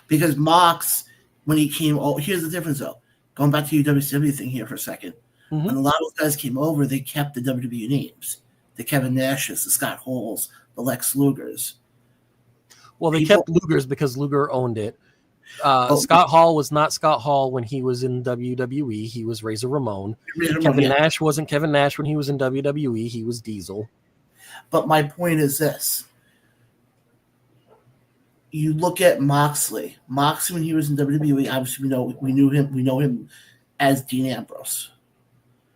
because Mox when he came. Oh, here's the difference though. Going back to your WCW thing here for a second. mm-hmm. When a lot of those guys came over, they kept the WWE names, the Kevin Nashes, the Scott Halls, the Lex Lugers. Well, they kept Luger's because Luger owned it. Oh, Scott Hall was not Scott Hall when he was in WWE. He was Razor Ramon. Kevin Nash wasn't Kevin Nash when he was in WWE. He was Diesel. But my point is this. You look at Moxley. Moxley when he was in WWE, obviously we know him as Dean Ambrose.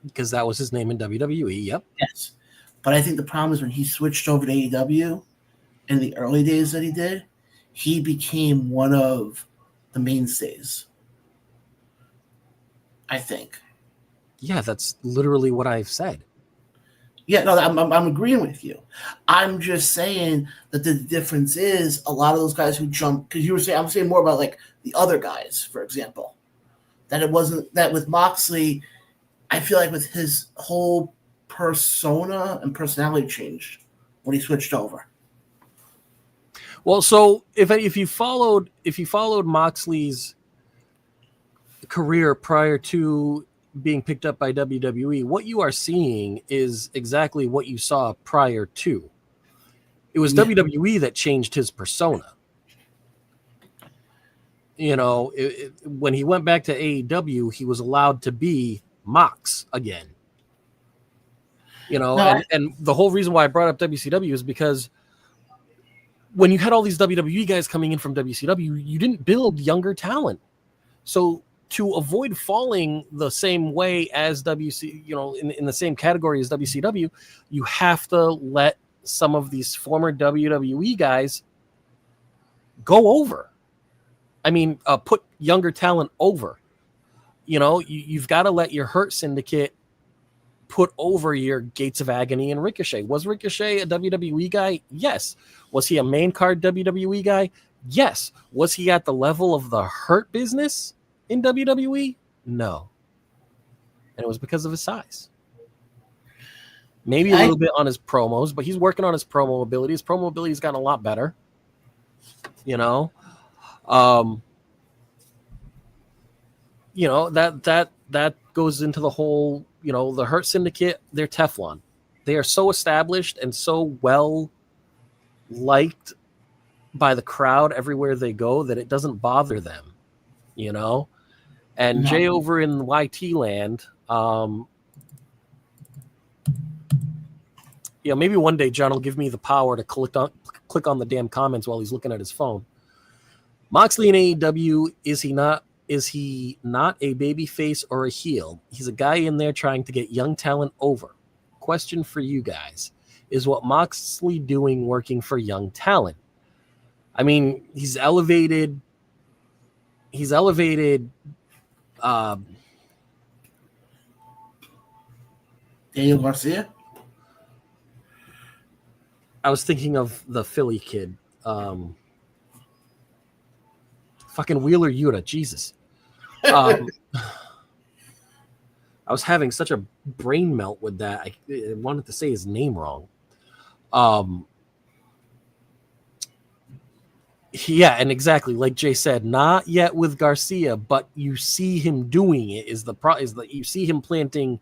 Because that was his name in WWE, yep. Yes. But I think the problem is when he switched over to AEW in the early days that he did, he became one of the mainstays. I think. Yeah, that's literally what I've said. Yeah, no, I'm agreeing with you. I'm just saying that the difference is a lot of those guys who jump, because you were saying, I'm saying more about like the other guys, for example. That it wasn't, that with Moxley, I feel like with his whole persona and personality changed when he switched over. Well, so if you followed Moxley's career prior to being picked up by WWE, what you are seeing is exactly what you saw prior to. It was WWE that changed his persona. You know, when he went back to AEW, he was allowed to be Mox again. You know, and the whole reason why I brought up WCW is because when you had all these WWE guys coming in from WCW, you didn't build younger talent. So to avoid falling the same way as WC, you know, in the same category as WCW, you have to let some of these former WWE guys go over. I mean, put younger talent over. You know, you've got to let your Hurt Syndicate put over your Gates of Agony and Ricochet. Was Ricochet a WWE guy? Yes. Was he a main card WWE guy? Yes. Was he at the level of the Hurt Business in WWE? No. And it was because of his size. Maybe a little bit on his promos, but he's working on his promo ability. His promo ability's gotten a lot better. You know? You know, that goes into the whole, you know, the Hurt Syndicate, they're Teflon. They are so established and so well liked by the crowd everywhere they go that it doesn't bother them, you know? And Jay over in YT land, yeah, maybe one day John will give me the power to click on the damn comments while he's looking at his phone. Moxley in AEW, is he not a baby face or a heel? He's a guy in there trying to get young talent over. Question for you guys. Is what Moxley doing working for young talent? I mean, he's elevated Daniel Garcia? I was thinking of the Philly kid. Fucking Wheeler Yuta, Jesus. I was having such a brain melt with that. I wanted to say his name wrong. Yeah, and exactly like Jay said, not yet with Garcia, but you see him doing it. Is that you see him planting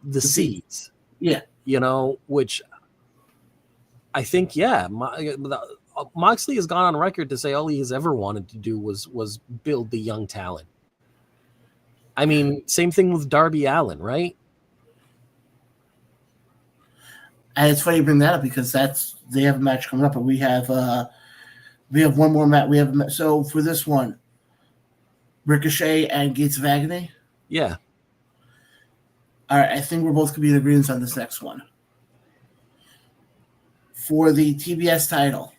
the seeds? Yeah, you know, which I think, yeah, Moxley has gone on record to say all he has ever wanted to do was build the young talent. I mean, same thing with Darby Allin, right? And it's funny you bring that up because they have a match coming up, and we have one more match. So for this one, Ricochet and Gates of Agony. Yeah. All right, I think we're both going to be in agreement on this next one. For the TBS title,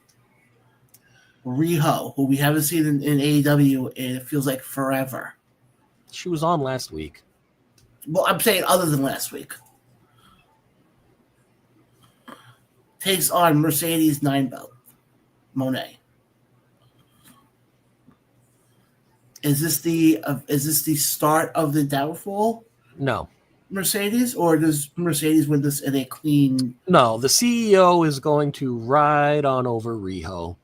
Riho, who we haven't seen in AEW, and it feels like forever. She was on last week. Well, I'm saying other than last week. takes on Mercedes 9-belt Monet. Is this the start of the downfall? No. Mercedes, or does Mercedes win this in a clean? No, the CEO is going to ride on over Riho.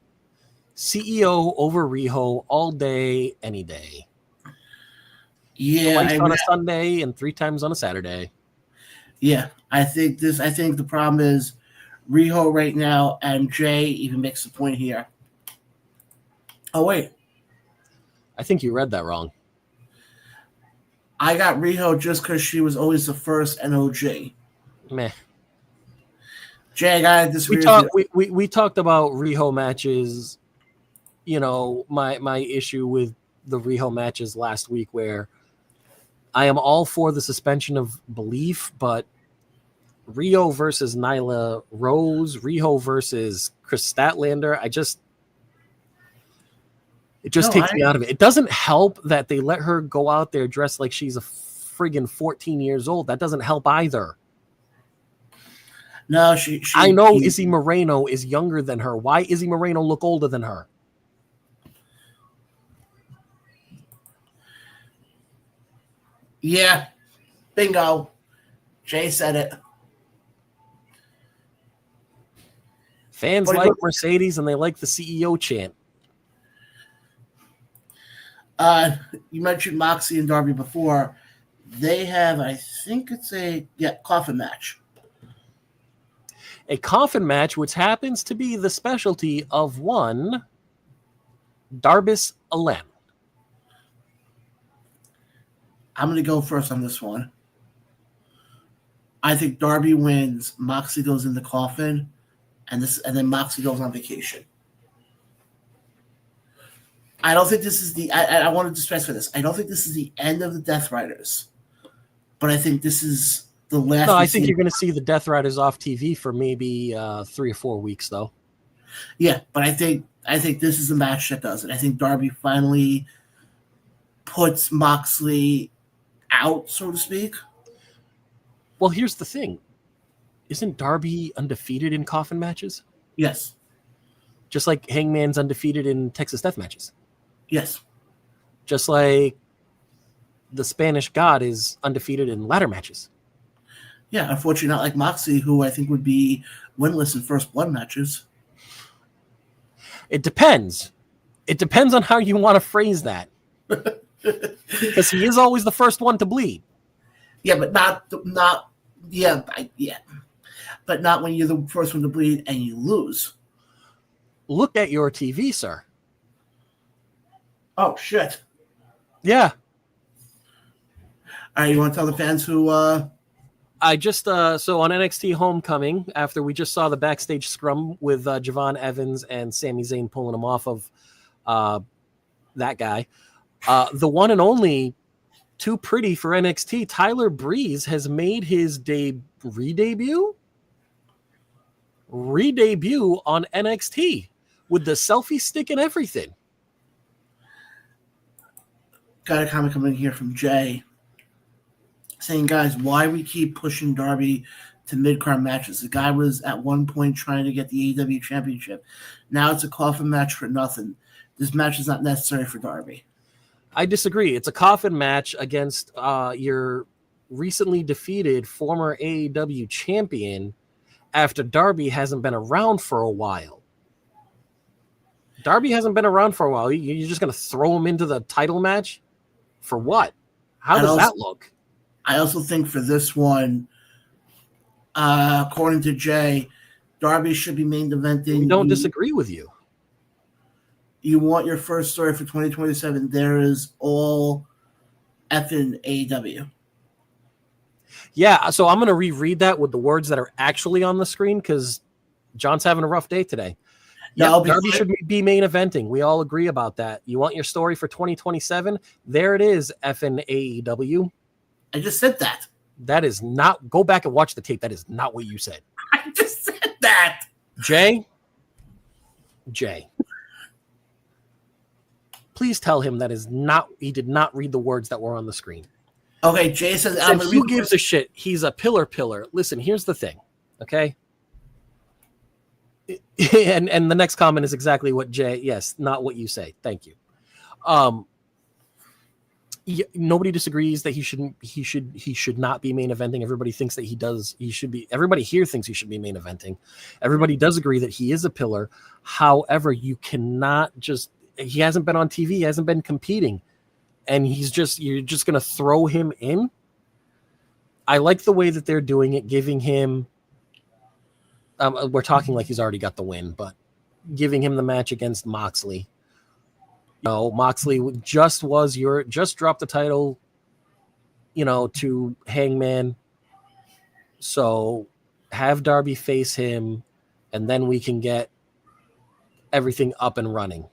CEO over Riho all day, any day. Yeah, Twice on a Sunday and 3 times on a Saturday. Yeah, I think the problem is Riho right now, and Jay even makes the point here. Oh wait, I think you read that wrong. I got Riho just because she was always the first NOG. Meh. Jay, I gotta disagree. We talked about Riho matches. You know, my issue with the Riho matches last week, where I am all for the suspension of belief, but Riho versus Nyla Rose, Riho versus Chris Statlander, it just takes me out of it. It doesn't help that they let her go out there dressed like she's a friggin' 14 years old. That doesn't help either. No, I know Izzy Moreno is younger than her. Why Izzy Moreno look older than her? Yeah, bingo. Jay said it. Fans like Mercedes and they like the CEO chant. You mentioned Moxie and Darby before. They have, I think it's a coffin match. A coffin match, which happens to be the specialty of one Darbus Allen. I'm going to go first on this one. I think Darby wins. Moxie goes in the coffin, and then Moxie goes on vacation. I don't think this is I wanted to stress for this. I don't think this is the end of the Death Riders, but I think this is the last. No, I think you're going to see the Death Riders off TV for maybe 3 or 4 weeks, though. Yeah, but I think this is the match that does it. I think Darby finally puts Moxley out, so to speak. Well, here's the thing. Isn't Darby undefeated in coffin matches? Yes. Just like Hangman's undefeated in Texas Death matches. Yes. Just like the Spanish God is undefeated in ladder matches. Yeah, unfortunately not like Moxley, who I think would be winless in first blood matches. It depends. It depends on how you want to phrase that. Because he is always the first one to bleed. Yeah, but not but not when you're the first one to bleed and you lose. Look at your TV, sir. Oh shit! Yeah. All right, you want to tell the fans who? I just so on NXT Homecoming, after we just saw the backstage scrum with Javon Evans and Sami Zayn pulling him off of that guy, the one and only Too Pretty for NXT, Tyler Breeze has made his re-debut on NXT with the selfie stick and everything. Got a comment coming here from Jay saying, guys, why we keep pushing Darby to mid-card matches? The guy was at one point trying to get the AEW championship. Now it's a coffin match for nothing. This match is not necessary for Darby. I disagree. It's a coffin match against your recently defeated former AEW champion after Darby hasn't been around for a while. Darby hasn't been around for a while. You're just going to throw him into the title match? For what? How does that look? I also think for this one, according to Jay, Darby should be main eventing. We don't disagree with you. You want your first story for 2027, there is all effing AEW. Yeah, so I'm going to reread that with the words that are actually on the screen because John's having a rough day today. Yeah, Darby should be main eventing. We all agree about that. You want your story for 2027? There it is, effing AEW. I just said that. That is not. Go back and watch the tape. That is not what you said. I just said that. Jay. Please tell him that is not. He did not read the words that were on the screen. Okay, Jay says. Who gives a shit? He's a pillar. Listen, here's the thing. Okay. And the next comment is exactly what Jay. Yes, not what you say. Thank you. Nobody disagrees that he should not be main eventing. Everybody thinks that he should be. Everybody here thinks he should be main eventing. Everybody does agree that he is a pillar. However, you cannot just. He hasn't been on TV. He hasn't been competing, and you're just going to throw him in. I like the way that they're doing it, giving him. We're talking like he's already got the win, but giving him the match against Moxley. No, Moxley just dropped the title, to Hangman. So have Darby face him, and then we can get everything up and running.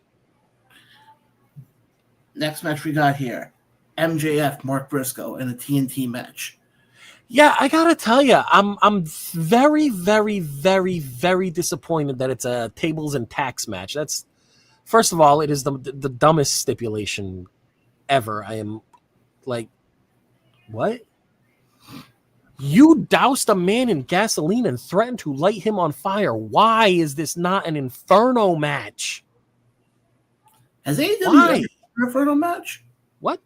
Next match we got here, MJF, Mark Briscoe in a TNT match. Yeah, I gotta tell you, I'm very, very, very, very disappointed that it's a tables and tacks match. That's first of all, it is the dumbest stipulation ever. I am like, what? You doused a man in gasoline and threatened to light him on fire. Why is this not an Inferno match? Has AEW ever done an Inferno match? What?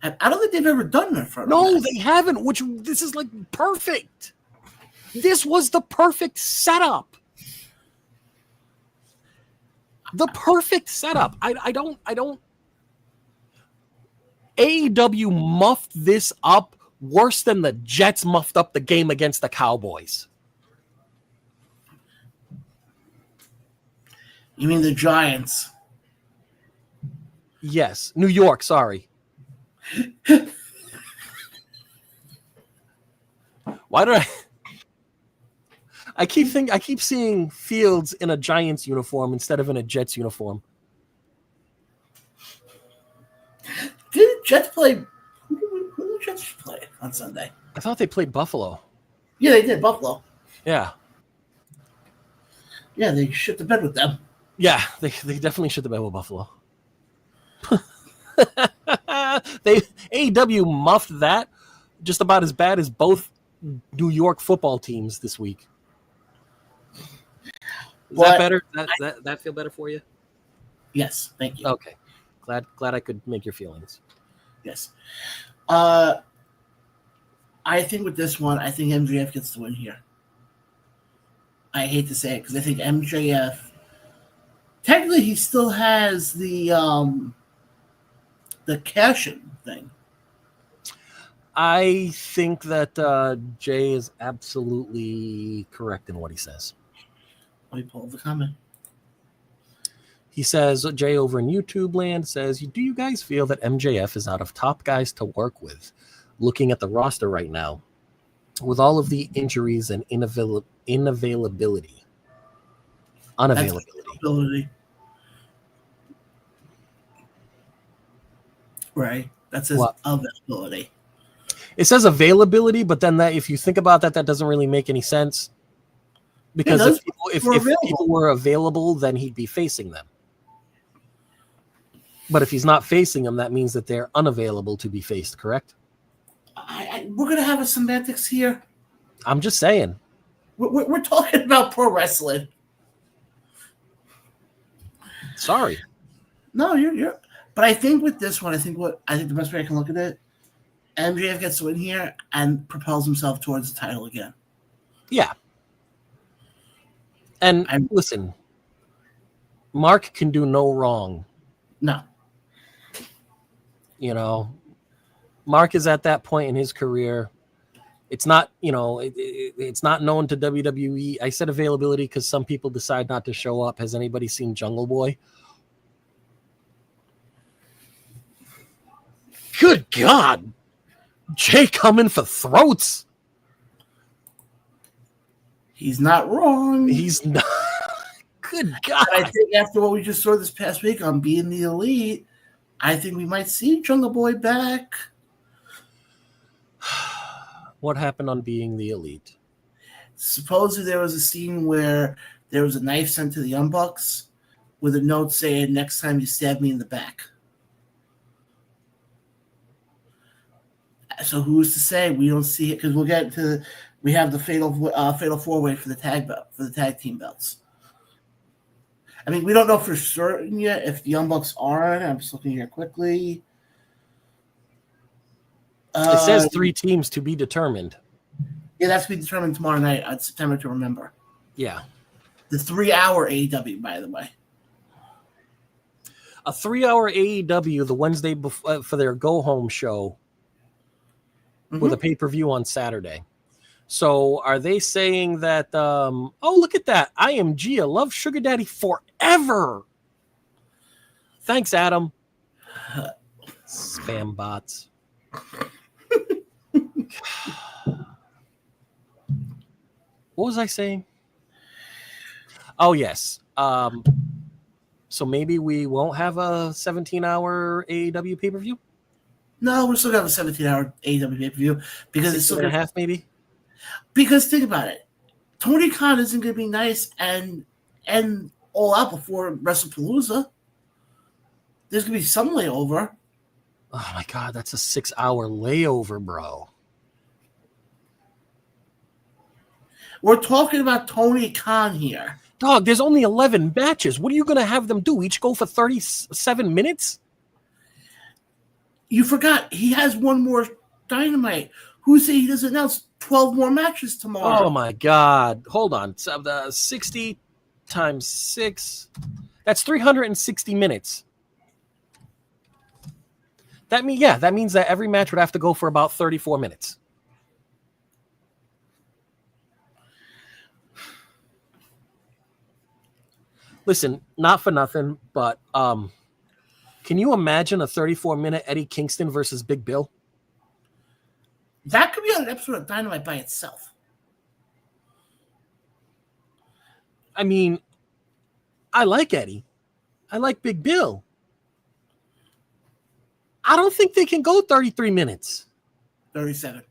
I don't think they've ever done an Inferno match. No, they haven't, this is like perfect. This was the perfect setup. The perfect setup. I don't. AEW muffed this up worse than the Jets muffed up the game against the Cowboys. You mean the Giants? Yes, New York. Sorry. Why did I keep seeing Fields in a Giants uniform instead of in a Jets uniform. Did the Jets play? Who did the Jets play on Sunday? I thought they played Buffalo. Yeah, they did. Buffalo. Yeah. Yeah, they shit the bed with them. Yeah, they definitely shit the bed with Buffalo. AEW muffed that just about as bad as both New York football teams this week. Is that better? That feel better for you? Yes, thank you. Okay, glad I could make your feelings. Yes, I think with this one, I think MJF gets the win here. I hate to say it because I think MJF technically he still has the cash-in thing. I think that Jay is absolutely correct in what he says. Let me pull up the comment. He says, Jay over in YouTube land says, do you guys feel that MJF is out of top guys to work with? Looking at the roster right now, with all of the injuries and unavailability. Right. That says availability. It says availability, but then that if you think about that doesn't really make any sense. Because if people were available, then he'd be facing them. But if he's not facing them, that means that they're unavailable to be faced, correct? We're going to have a semantics here. I'm just saying. We're talking about pro wrestling. Sorry. No, you're. But I think with this one, I think the best way I can look at it, MJF gets to win here and propels himself towards the title again. Yeah. And listen, Mark can do no wrong. No. Mark is at that point in his career. It's not, it's not known to WWE. I said availability because some people decide not to show up. Has anybody seen Jungle Boy? Good God. Jay coming for throats. He's not wrong. He's not. Good God. But I think after what we just saw this past week on Being the Elite, I think we might see Jungle Boy back. What happened on Being the Elite? Supposedly there was a scene where there was a knife sent to the Young Bucks with a note saying, next time you stab me in the back. So who's to say we don't see it? Because we have the fatal 4-way for the tag team belts. I mean, we don't know for certain yet if the Young Bucks are. I'm just looking here quickly. It says 3 teams to be determined. Yeah, that's to be determined tomorrow night on September to Remember. Yeah. The 3-hour AEW, by the way. A 3-hour AEW the Wednesday before, for their go-home show with a pay-per-view on Saturday. So are they saying that, oh, look at that. I am Gia. Love Sugar Daddy forever. Thanks, Adam. Spam bots. What was I saying? Oh, yes. So maybe we won't have a 17-hour AEW pay-per-view? No, we're still going to have a 17-hour AEW pay-per-view. Because it's still and a half, maybe? Because think about it. Tony Khan isn't going to be nice and all out before WrestlePalooza. There's going to be some layover. Oh, my God. That's a 6-hour layover, bro. We're talking about Tony Khan here. Dog, there's only 11 matches. What are you going to have them do? Each go for 37 minutes? You forgot. He has one more Dynamite. Who say he doesn't announce 12 more matches tomorrow? Oh, my God. Hold on. So the 60 times 6. That's 360 minutes. That means that every match would have to go for about 34 minutes. Listen, not for nothing, but can you imagine a 34-minute Eddie Kingston versus Big Bill? That could be on an episode of Dynamite by itself. I mean, I like Eddie. I like Big Bill. I don't think they can go 33 minutes. 37.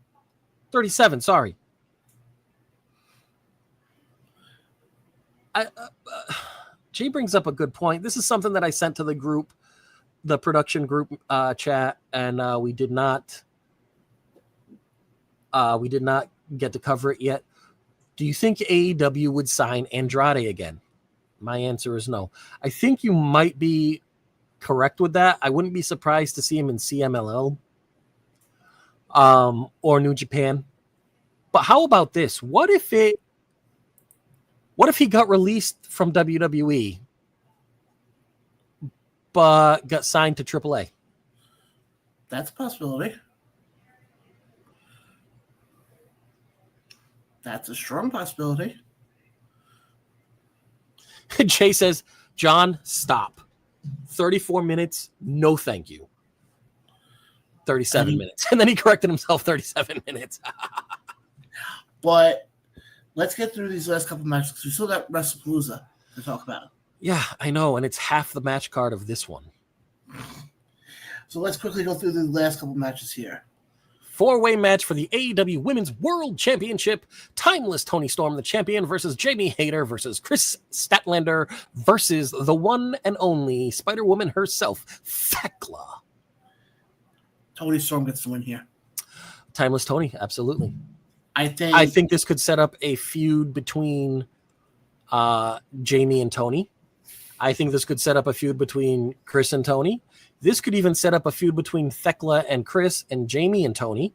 37, sorry. Jay brings up a good point. This is something that I sent to the group, the production group chat, and we did not get to cover it yet. Do you think AEW would sign Andrade again? My answer is no. I think you might be correct with that. I wouldn't be surprised to see him in CMLL or New Japan. But how about this? What if he got released from WWE but got signed to AAA? That's a possibility. That's a strong possibility. Jay says, John, stop. 34 minutes, no thank you. 37 minutes. And then he corrected himself, 37 minutes. But let's get through these last couple matches because we still got WrestlePalooza to talk about. Yeah, I know, and it's half the match card of this one. So let's quickly go through the last couple matches here. 4-way match for the AEW Women's World Championship. Timeless Toni Storm, the champion, versus Jamie Hayter versus Chris Statlander versus the one and only Spider-Woman herself, Thekla. Toni Storm gets the win here. Timeless Toni, absolutely. I think this could set up a feud between Jamie and Toni. I think this could set up a feud between Chris and Toni. This could even set up a feud between Thekla and Chris and Jamie and Toni.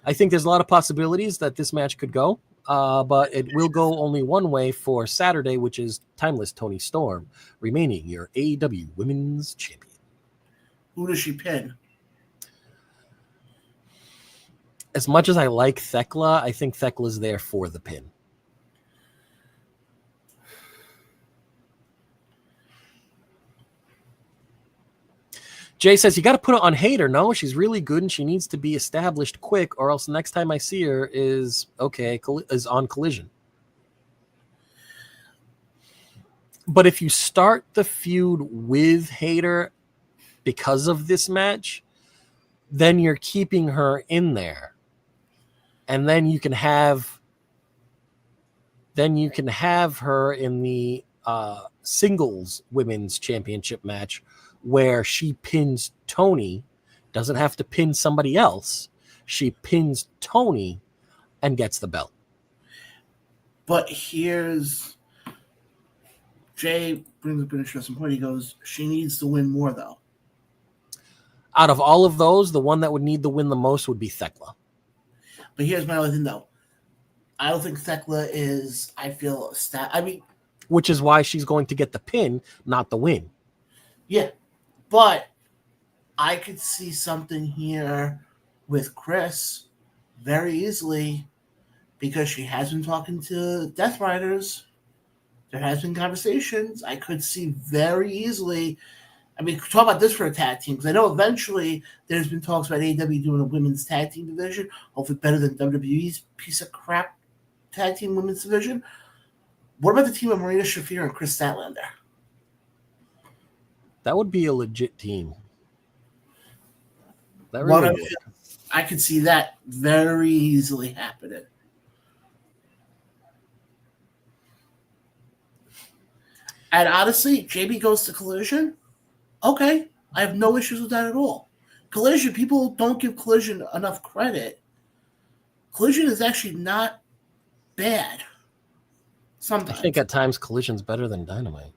I think there's a lot of possibilities that this match could go, but it will go only one way for Saturday, which is Timeless Toni Storm, remaining your AEW Women's Champion. Who does she pin? As much as I like Thekla, I think Thekla's there for the pin. Jay says, you got to put it on Hayter. No, she's really good and she needs to be established quick, or else next time I see her is on Collision. But if you start the feud with Hayter because of this match, then you're keeping her in there. And then you can have her in the singles women's championship match where she pins Toni, doesn't have to pin somebody else. She pins Toni and gets the belt. But here's Jay brings up an interesting point. He goes, she needs to win more, though. Out of all of those, the one that would need the win the most would be Thekla. But here's my other thing, though. I don't think Thekla is, I feel, which is why she's going to get the pin, not the win. Yeah, but I could see something here with Chris very easily because she has been talking to Death Riders. There has been conversations. I could see very easily. I mean, talk about this for a tag team because I know eventually there's been talks about AEW doing a women's tag team division, hopefully better than WWE's piece of crap tag team women's division. What about the team of Marina Shafir and Chris Statlander? That would be a legit team. That really would. I could see that very easily happening. And honestly, JB goes to Collision. Okay, I have no issues with that at all. Collision, people don't give Collision enough credit. Collision is actually not bad. Sometimes. I think at times Collision's better than Dynamite.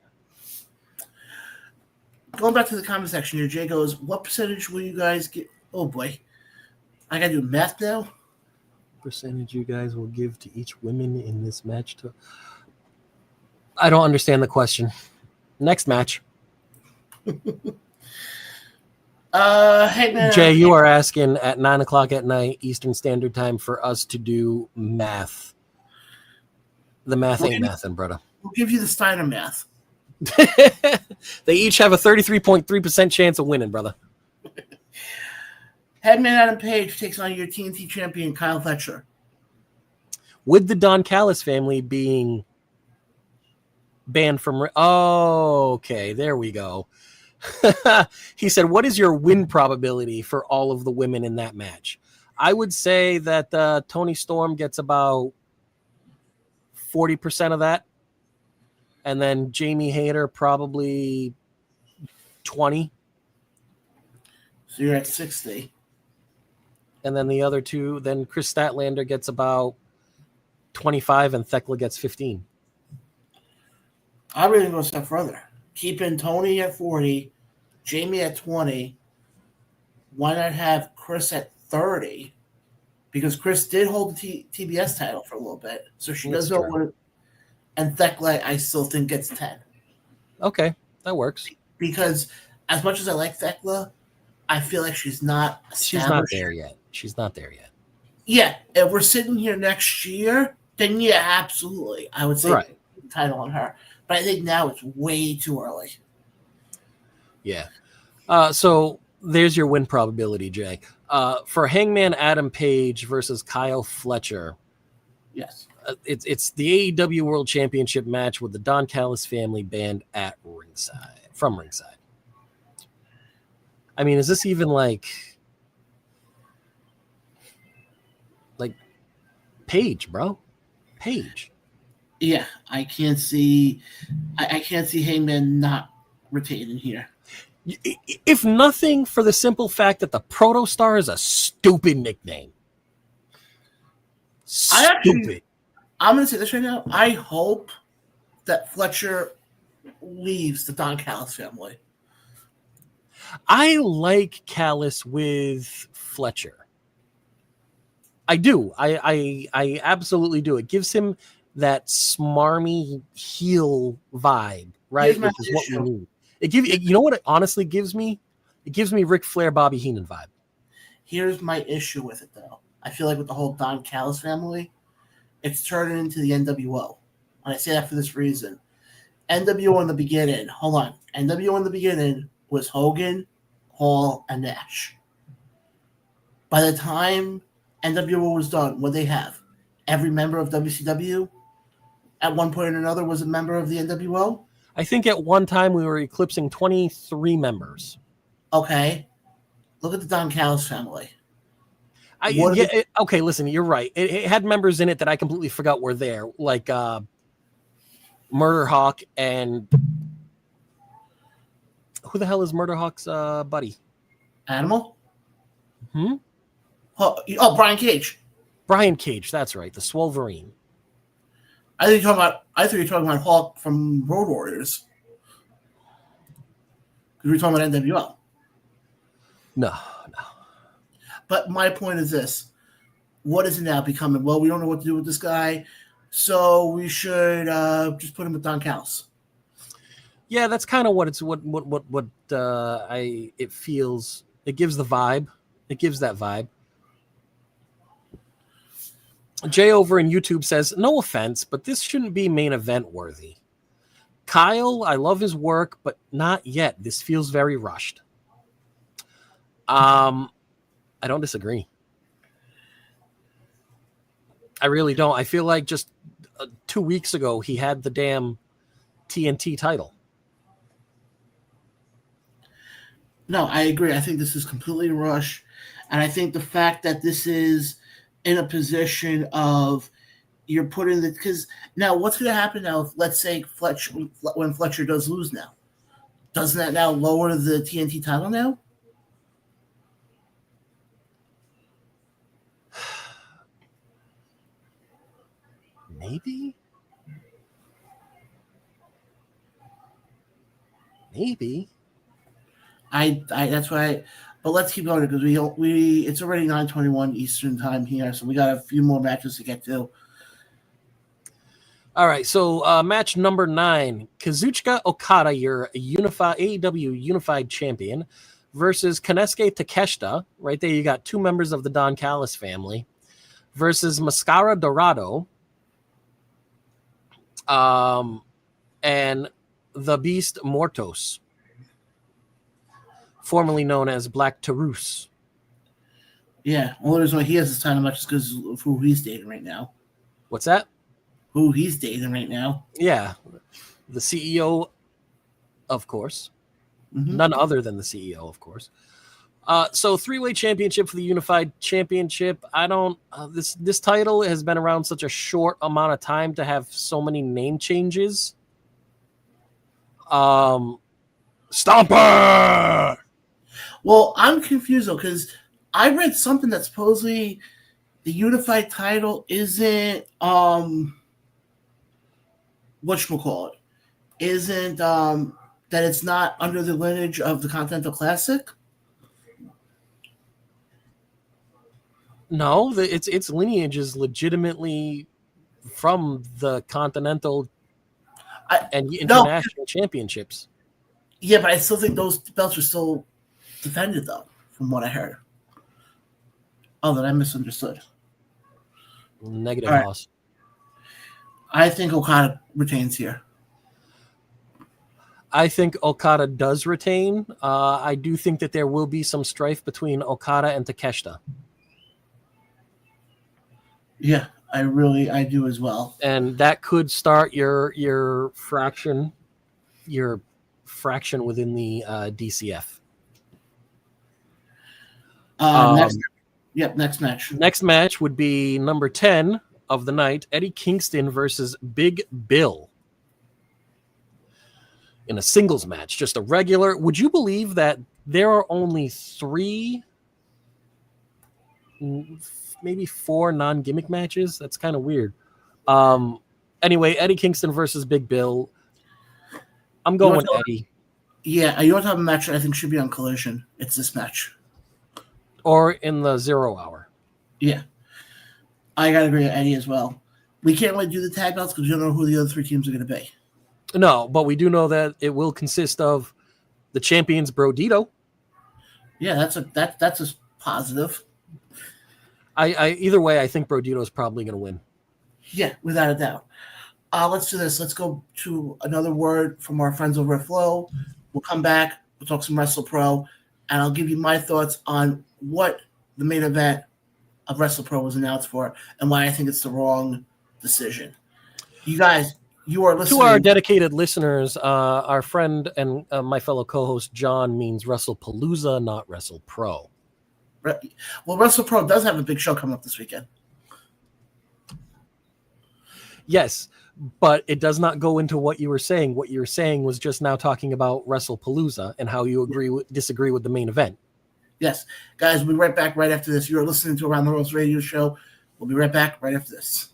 Going back to the comment section here, Jay goes, what percentage will you guys get? Oh boy. I gotta do math now. Percentage you guys will give to each woman in this match? I don't understand the question. Next match. Hey man. Jay, you are asking at 9:00 at night Eastern Standard Time for us to do math. The math ain't mathin', brother. We'll give you the Steiner math. They each have a 33.3% chance of winning, brother. Headman Adam Page takes on your TNT champion Kyle Fletcher. With the Don Callis family being banned from... Oh, okay, there we go. He said, what is your win probability for all of the women in that match? I would say that Toni Storm gets about 40% of that. And then Jamie Hayter probably 20. So you're at 60. And then the other two, then Chris Statlander gets about 25 and Thekla gets 15. I'm really going to go a step further. Keeping Tony at 40, Jamie at 20. Why not have Chris at 30? Because Chris did hold the TBS title for a little bit. So she does know what. And Thekla, I still think, gets 10. Okay, that works. Because as much as I like Thekla, I feel like she's not there yet. She's not there yet. Yeah, if we're sitting here next year, then yeah, absolutely. I would say the title on her. But I think now it's way too early. Yeah. So there's your win probability, Jay. For Hangman Adam Page versus Kyle Fletcher. Yes. It's the AEW World Championship match with the Don Callis family band from ringside. I mean, is this even like Page, bro? Page. Yeah, I can't see Hangman not retaining here. If nothing for the simple fact that the Protostar is a stupid nickname. Stupid. I'm going to say this right now. I hope that Fletcher leaves the Don Callis family. I like Callis with Fletcher. I do. I absolutely do. It gives him that smarmy heel vibe, right? Which is what we need. You know what it honestly gives me? It gives me Ric Flair, Bobby Heenan vibe. Here's my issue with it, though. I feel like with the whole Don Callis family, it's turning into the NWO. And I say that for this reason. NWO in the beginning, NWO in the beginning was Hogan, Hall, and Nash. By the time NWO was done, what they have? Every member of WCW at one point or another was a member of the NWO? I think at one time we were eclipsing 23 members. Okay. Look at the Don Callis family. Okay, listen, you're right. It had members in it that I completely forgot were there, like Murder Hawk and who the hell is Murder Hawk's buddy? Animal? Oh, Brian Cage. Brian Cage, that's right, the Swolverine. I think you're talking about Hawk from Road Warriors. Because we're talking about NWO. No. But my point is this: what is it now becoming? Well, we don't know what to do with this guy, so we should just put him with Don Callis. Yeah, that's kind of what it's it feels. It gives the vibe. It gives that vibe. Jay over in YouTube says, no offense, but this shouldn't be main event worthy. Kyle, I love his work, but not yet. This feels very rushed. I don't disagree. I really don't. I feel like just 2 weeks ago, he had the damn TNT title. No, I agree. I think this is completely rushed. And I think the fact that this is in a position of you're putting the, because now what's going to happen now if, let's say, when Fletcher does lose now? Doesn't that now lower the TNT title now? Maybe. That's why. But let's keep going because it's already 9:21 Eastern time here, so we got a few more matches to get to. All right, so match number 9, Kazuchika Okada, your AEW Unified Champion, versus Konosuke Takeshita. Right there, you got 2 members of the Don Callis family, versus Mascara Dorado, and the Beast Mortos, formerly known as Black Taurus. Yeah, only reason why he has this title match is because of who he's dating right now. What's that? Who he's dating right now. Yeah, the CEO, of course. Mm-hmm. None other than the CEO, of course. So 3-way championship for the Unified Championship. I don't. This title has been around such a short amount of time to have so many name changes. Stomper. Well, I'm confused though because I read something that supposedly the Unified title isn't whatchamacallit, isn't that it's not under the lineage of the Continental Classic. No, its lineage is legitimately from the Continental and International Championships. Yeah, but I still think those belts are still defended, though, from what I heard. Oh, that I misunderstood. Negative loss. I think Okada retains here. I think Okada does retain. I do think that there will be some strife between Okada and Takeshita. Yeah, I do as well. And that could start your fraction within the DCF. Next match. Next match would be number 10 of the night, Eddie Kingston versus Big Bill. In a singles match, just a regular. Would you believe that there are only 3, maybe 4 non-gimmick matches? That's kind of weird. Anyway, Eddie Kingston versus Big Bill. I'm going with Eddie. Yeah, you want to have a match that I think should be on Collision. It's this match. Or in the 0 hour. Yeah. I got to agree with Eddie as well. We can't really do the tag belts because we don't know who the other 3 teams are going to be. No, but we do know that it will consist of the champions Brodito. Yeah, that's a positive. I either way, I think Brodito is probably going to win. Yeah, without a doubt. Let's do this. Let's go to another word from our friends over at Flow. We'll come back. We'll talk some WrestlePro, and I'll give you my thoughts on what the main event of WrestlePro was announced for and why I think it's the wrong decision. You guys, you are listening. To our dedicated listeners, our friend and my fellow co-host John means WrestlePalooza, not WrestlePro. Well, WrestlePro does have a big show coming up this weekend. Yes, but it does not go into what you were saying. What you were saying was just now talking about WrestlePalooza and how you disagree with the main event. Yes. Guys, we'll be right back right after this. You're listening to Around the World's Radio Show. We'll be right back right after this.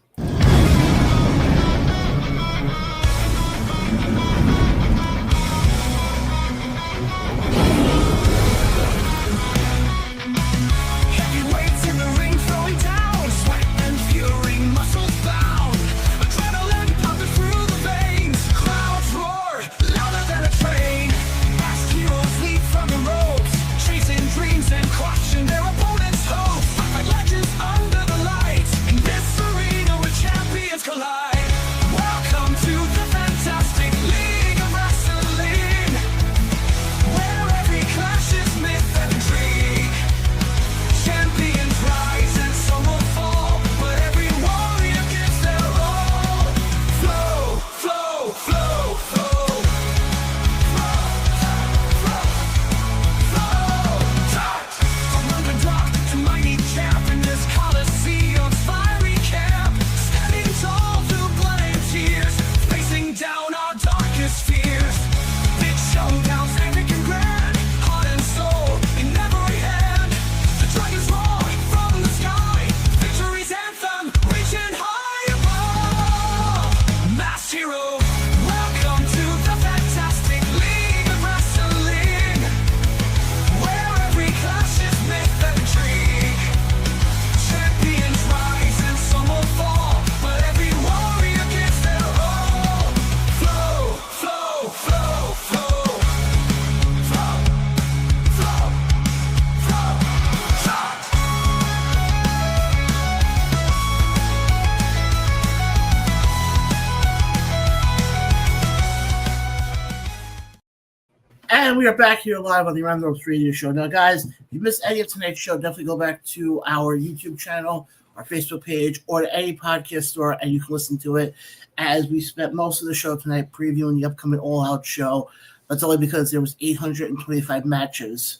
And we are back here live on the Around the Ropes Radio Show. Now, guys, if you missed any of tonight's show, definitely go back to our YouTube channel, our Facebook page, or to any podcast store, and you can listen to it. As we spent most of the show tonight previewing the upcoming All Out show. That's only because there was 825 matches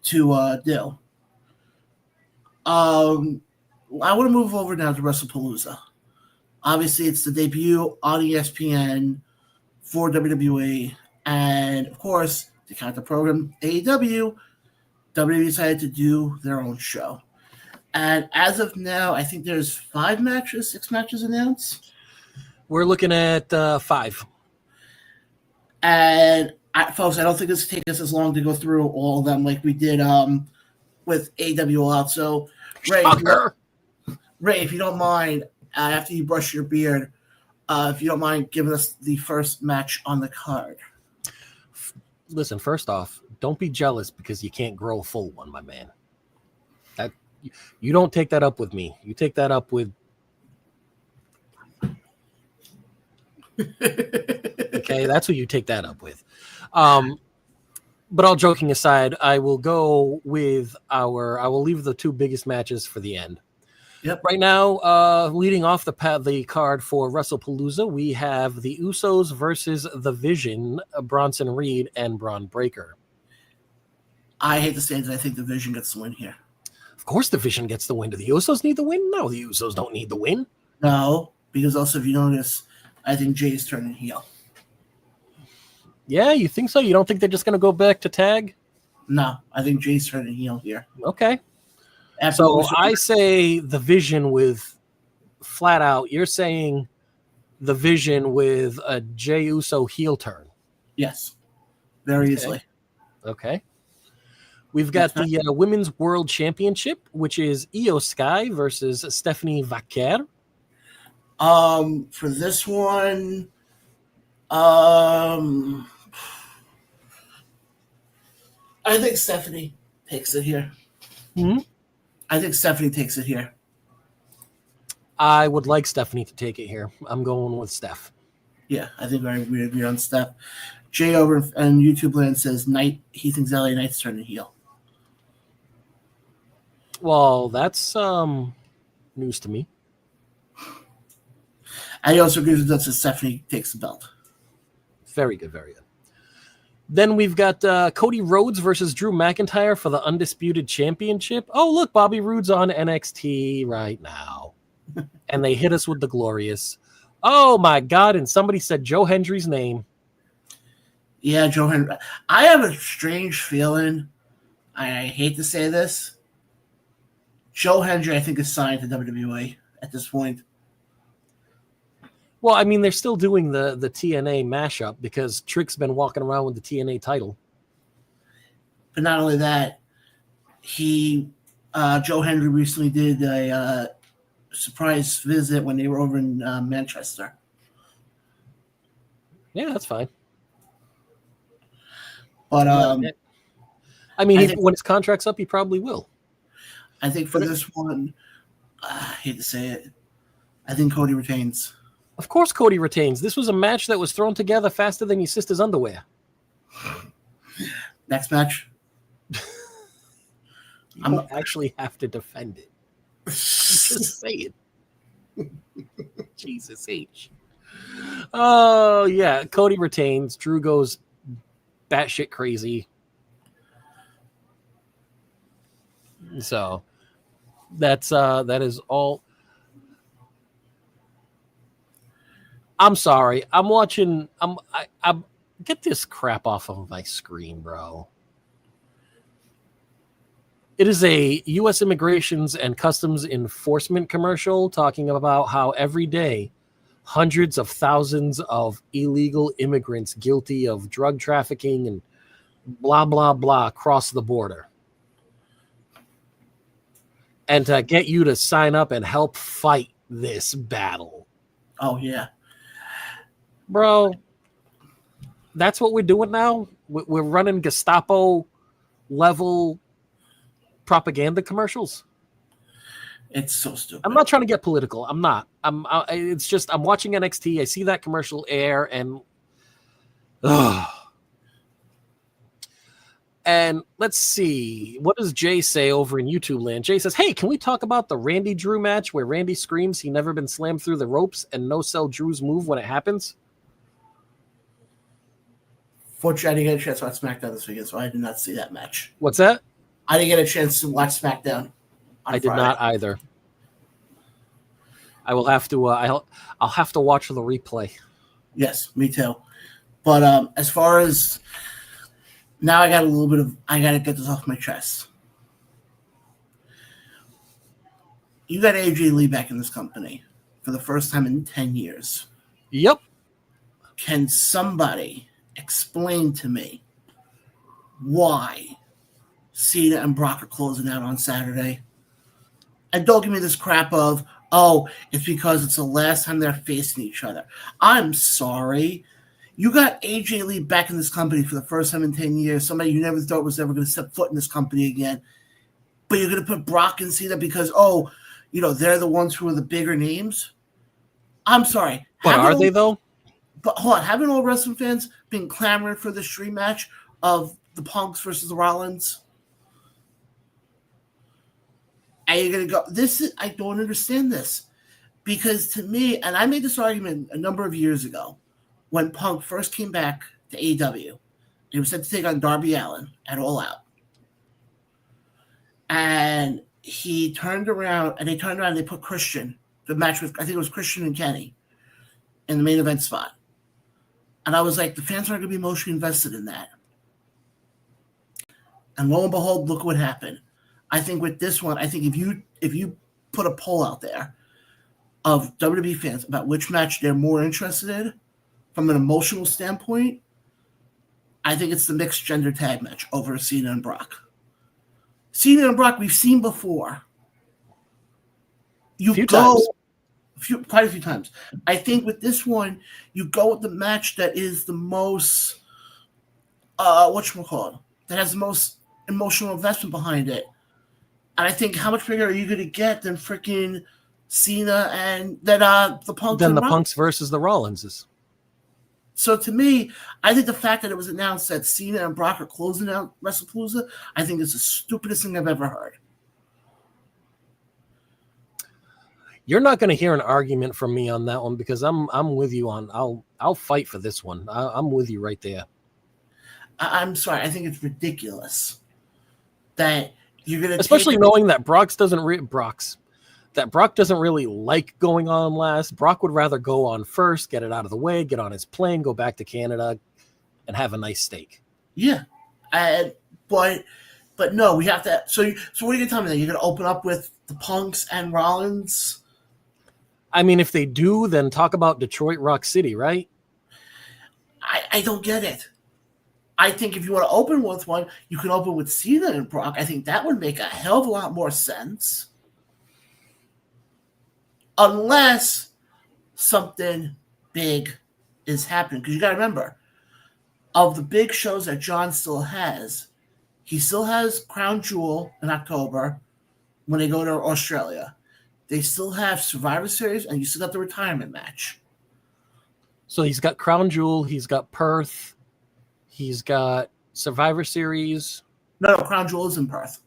to do. I want to move over now to WrestlePalooza. Obviously, it's the debut on ESPN for WWE. And, of course, to count the program, AEW, WWE decided to do their own show. And as of now, I think there's 6 matches announced. We're looking at 5. And, folks, I don't think it's going to take us as long to go through all of them like we did with AEW All Out. So, Ray, if you don't mind, after you brush your beard, if you don't mind giving us the first match on the card. Listen, first off, don't be jealous because you can't grow a full one, my man. That you don't take that up with me. You take that up with. Okay, that's who you take that up with. But all joking aside, I will go with I will leave the 2 biggest matches for the end. Yep. Right now, leading off the card for WrestlePalooza, we have the Usos versus The Vision, Bronson Reed and Braun Breaker. I hate to say it, I think The Vision gets the win here. Of course The Vision gets the win. Do the Usos need the win? No, the Usos don't need the win. No, because also if you notice, I think Jay's turning heel. Yeah, you think so? You don't think they're just going to go back to tag? No, I think Jay's turning heel here. Okay. So I say The Vision with flat out. You're saying The Vision with a Jey Uso heel turn. Yes, very easily. Okay. We've got the Women's World Championship, which is Io Sky versus Stephanie Vaquer. For this one, I think Stephanie takes it here. Hmm? I think Stephanie takes it here. I would like Stephanie to take it here. I'm going with Steph. Yeah, I think we agree on Steph. Jay over and YouTube land says he thinks LA Knight's turning heel. Well, that's news to me. And he also agrees with us that Stephanie takes the belt. Very good, very good. Then we've got Cody Rhodes versus Drew McIntyre for the Undisputed Championship. Oh, look, Bobby Roode's on NXT right now. And they hit us with the glorious. Oh, my God. And somebody said Joe Hendry's name. Yeah, Joe Hendry. I have a strange feeling. I hate to say this. Joe Hendry, I think, is signed to WWE at this point. Well, I mean, they're still doing the TNA mashup because Trick's been walking around with the TNA title. But not only that, Joe Hendry recently did a surprise visit when they were over in Manchester. Yeah, that's fine. But I mean, when his contract's up, he probably will. I think for this one, I hate to say it, I think Cody retains. Of course Cody retains. This was a match that was thrown together faster than your sister's underwear. Next match. You don't actually have to defend it. Just say it. Jesus H. Oh, yeah. Cody retains. Drew goes batshit crazy. So that is all. I'm sorry. I'm watching. I get this crap off of my screen, bro. It is a U.S. Immigrations and Customs Enforcement commercial talking about how every day hundreds of thousands of illegal immigrants guilty of drug trafficking and blah, blah, blah cross the border. And to get you to sign up and help fight this battle. Oh, yeah. Bro, that's what we're doing now? We're running Gestapo-level propaganda commercials? It's so stupid. I'm not trying to get political. I'm not. It's just I'm watching NXT. I see that commercial air, and And let's see, what does Jay say over in YouTube land? Jay says, hey, can we talk about the Randy Drew match where Randy screams he never been slammed through the ropes and no-sell Drew's move when it happens? Fortunately, I didn't get a chance to watch SmackDown this weekend, so I did not see that match. What's that? I didn't get a chance to watch SmackDown. I did not either. I will have to. I'll have to watch the replay. Yes, me too. But as far as now, I got a little bit of. I got to get this off my chest. You got AJ Lee back in this company for the first time in 10 years. Yep. Can somebody explain to me why Cena and Brock are closing out on Saturday? And don't give me this crap of, oh, it's because it's the last time they're facing each other. I'm sorry. You got AJ Lee back in this company for the first time in 10 years, somebody you never thought was ever going to step foot in this company again. But you're going to put Brock and Cena because, oh, you know, they're the ones who are the bigger names. I'm sorry. But are they, though? But hold on. Haven't all wrestling fans been clamoring for this dream match of the Punks versus the Rollins? And you're going to go, I don't understand this. Because to me, and I made this argument a number of years ago, when Punk first came back to AEW, he was set to take on Darby Allin at All Out. And he turned around, and they put Christian, the match with, I think it was Christian and Kenny, in the main event spot. And I was like, the fans aren't going to be emotionally invested in that. And lo and behold, look what happened. I think with this one, I think if you put a poll out there of WWE fans about which match they're more interested in from an emotional standpoint, I think it's the mixed gender tag match over Cena and Brock. Cena and Brock we've seen before. Quite a few times. I think with this one, you go with the match that is the most that has the most emotional investment behind it. And I think how much bigger are you going to get than freaking Cena and the Punks? Than the Punks versus the Rollinses. So to me, I think the fact that it was announced that Cena and Brock are closing out Wrestlepalooza, I think it's the stupidest thing I've ever heard. You're not going to hear an argument from me on that one because I'm with you on. I'll fight for this one. I'm with you right there. I'm sorry. I think it's ridiculous that you're going to, especially knowing that Brock doesn't really like going on last. Brock would rather go on first, get it out of the way, get on his plane, go back to Canada, and have a nice steak. Yeah, but no, we have to. So what are you going to tell me? That you're going to open up with the Punks and Rollins? I mean, if they do, then talk about Detroit Rock City, right? I don't get it. I think if you want to open with one, you can open with Cena and Brock. I think that would make a hell of a lot more sense. Unless something big is happening. Because you got to remember, of the big shows that John still has, he still has Crown Jewel in October when they go to Australia. They still have Survivor Series, and you still got the retirement match. So he's got Crown Jewel, he's got Perth, he's got Survivor Series. No, Crown Jewel is in Perth.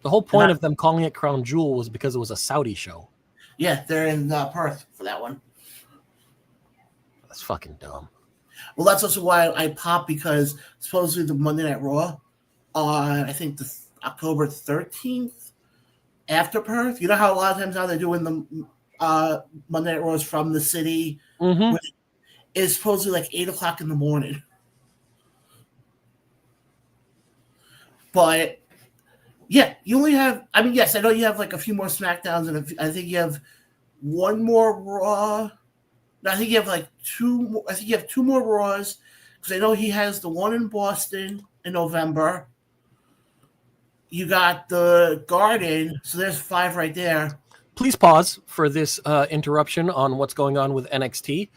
The whole point of them calling it Crown Jewel was because it was a Saudi show. Yeah, they're in Perth for that one. That's fucking dumb. Well, that's also why I popped, because supposedly the Monday Night Raw on, I think, the October 13th after Perth. You know how a lot of times now they're doing the Monday Night Raws from the city? Mm-hmm. It's supposedly like 8 o'clock in the morning. But yeah, you only have, I mean, yes, I know you have like a few more SmackDowns, and I think you have one more Raw. No, I think you have like two. I think you have two more Raws, because I know he has the one in Boston in November. You got the Garden, so there's 5 right there. Please pause for this interruption on what's going on with NXT.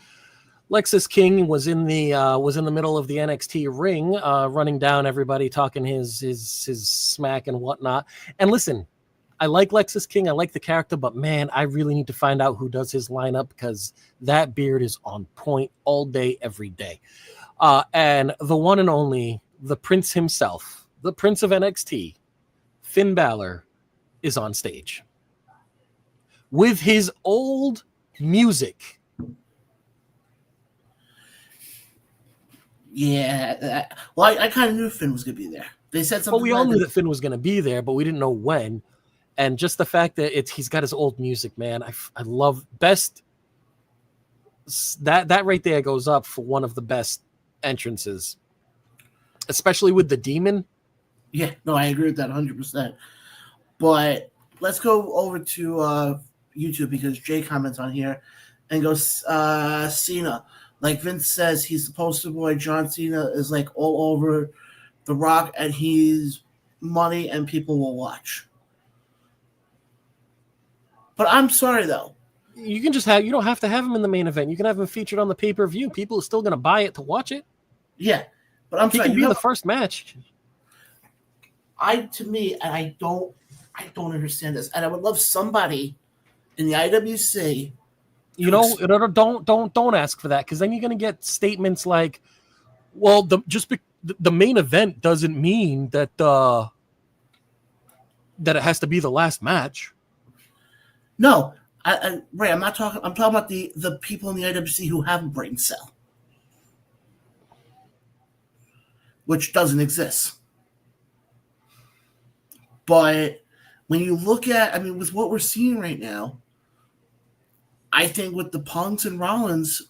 Lexus King was in the middle of the NXT ring, running down everybody, talking his smack and whatnot. And listen, I like Lexus King. I like the character, but man, I really need to find out who does his lineup because that beard is on point all day, every day. And the one and only, the Prince himself, the Prince of NXT, Finn Balor, is on stage with his old music. Yeah. Well, I kind of knew Finn was going to be there. They said something. Well, we all knew that Finn was going to be there, but we didn't know when. And just the fact that he's got his old music, man, I love best. That right there goes up for one of the best entrances, especially with the demon. Yeah, no, I agree with that 100%. But let's go over to YouTube because Jay comments on here and goes, Cena. Like Vince says, he's the poster boy. John Cena is like all over The Rock, and he's money, and people will watch. But I'm sorry, though. You don't have to have him in the main event. You can have him featured on the pay-per-view. People are still going to buy it to watch it. Yeah, but I'm sorry. He can be the first match. I don't understand this, and I would love somebody in the IWC. Don't ask for that because then you're going to get statements like, "Well, the main event doesn't mean that that it has to be the last match." No, Ray, I'm not talking. I'm talking about the people in the IWC who have a brain cell, which doesn't exist. But when you look at, with what we're seeing right now, I think with the Punks and Rollins,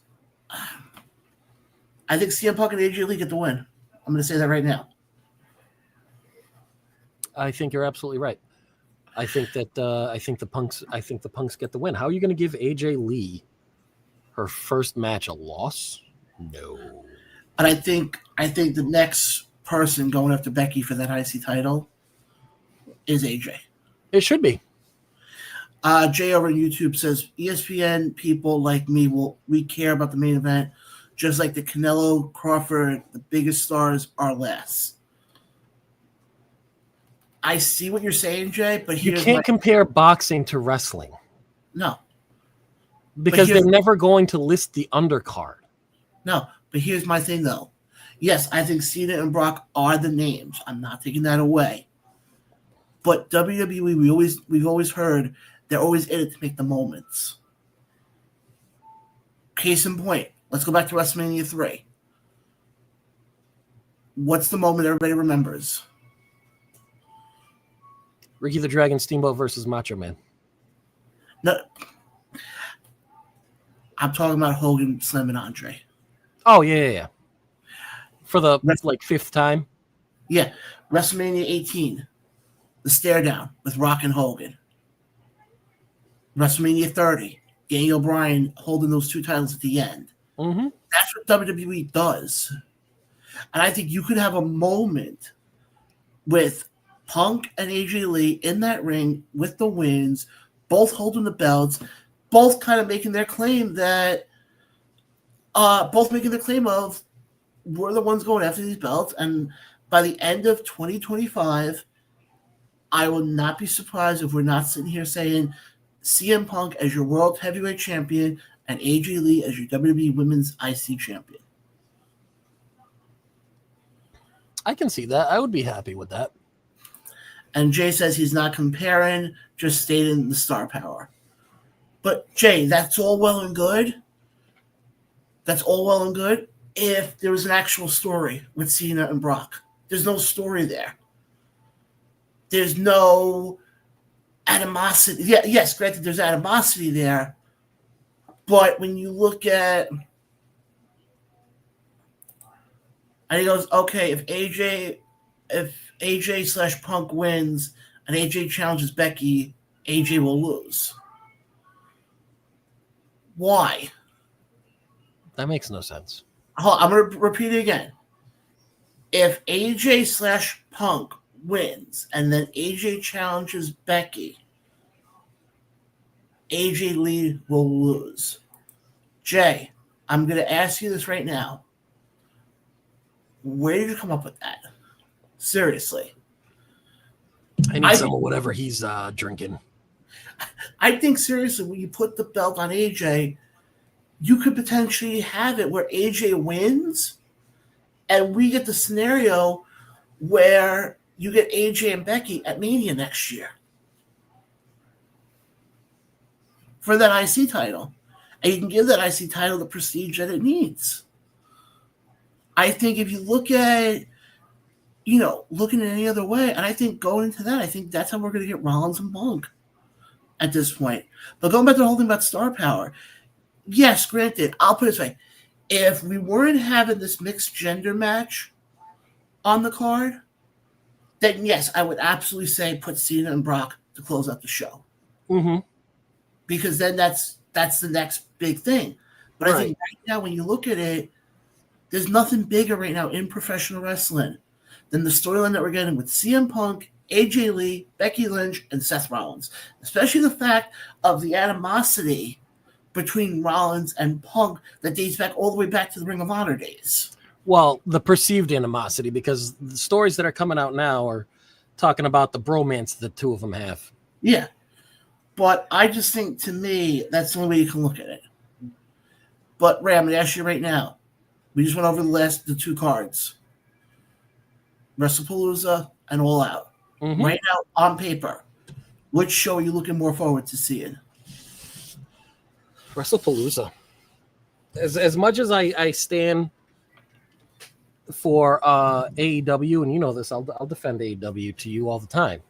I think CM Punk and AJ Lee get the win. I'm going to say that right now. I think you're absolutely right. I think the Punks get the win. How are you going to give AJ Lee her first match a loss? No. And I think the next person going after Becky for that IC title is AJ. It should be. Jay over on YouTube says ESPN people like me we care about the main event, just like the Canelo Crawford, the biggest stars are less. I see what you're saying, Jay, but you can't compare boxing to wrestling. No, because they're never going to list the undercard. No, but here's my thing, though. Yes, I think Cena and Brock are the names. I'm not taking that away. But WWE, we've always heard they're always in it to make the moments. Case in point, let's go back to WrestleMania 3. What's the moment everybody remembers? Ricky the Dragon Steamboat versus Macho Man. No, I'm talking about Hogan, Slim, and Andre. Oh, yeah. For the fifth time? Yeah. WrestleMania 18. The stare down with Rock and Hogan. WrestleMania 30. Daniel Bryan holding those two titles at the end. Mm-hmm. That's what WWE does. And I think you could have a moment with Punk and AJ Lee in that ring with the wins, both holding the belts, both kind of making their claim that of we're the ones going after these belts. And by the end of 2025, I will not be surprised if we're not sitting here saying CM Punk as your World Heavyweight Champion and AJ Lee as your WWE Women's IC Champion. I can see that. I would be happy with that. And Jay says he's not comparing, just stating the star power. But Jay, that's all well and good. That's all well and good if there was an actual story with Cena and Brock. There's no story there. There's no animosity. Yeah, yes, granted, there's animosity there. But when you look at... And he goes, okay, if AJ / Punk wins and AJ challenges Becky, AJ will lose. Why? That makes no sense. I'm going to repeat it again. If AJ / Punk wins and then AJ challenges Becky, AJ Lee will lose. Jay, I'm going to ask you this right now. Where did you come up with that? Seriously. I need some of whatever he's drinking. I think seriously, when you put the belt on AJ, you could potentially have it where AJ wins, and we get the scenario where you get AJ and Becky at Mania next year for that IC title. And you can give that IC title the prestige that it needs. I think if you look at, looking at any other way, and I think going into that, I think that's how we're going to get Rollins and Punk at this point. But going back to the whole thing about star power, yes, granted, I'll put it this way. If we weren't having this mixed gender match on the card, then yes, I would absolutely say put Cena and Brock to close out the show. Mm-hmm. Because then that's the next big thing. But I think right now, when you look at it, there's nothing bigger right now in professional wrestling than the storyline that we're getting with CM Punk, AJ Lee, Becky Lynch, and Seth Rollins. Especially the fact of the animosity between Rollins and Punk that dates back all the way back to the Ring of Honor days. Well, the perceived animosity, because the stories that are coming out now are talking about the bromance the two of them have. Yeah. But I just think, to me, that's the only way you can look at it. But, Ray, I'm going to ask you right now. We just went over the two cards. Wrestlepalooza and All Out. Mm-hmm. Right now, on paper, which show are you looking more forward to seeing? Wrestlepalooza. As much as I stand for AEW, and you know this, I'll defend AEW to you all the time.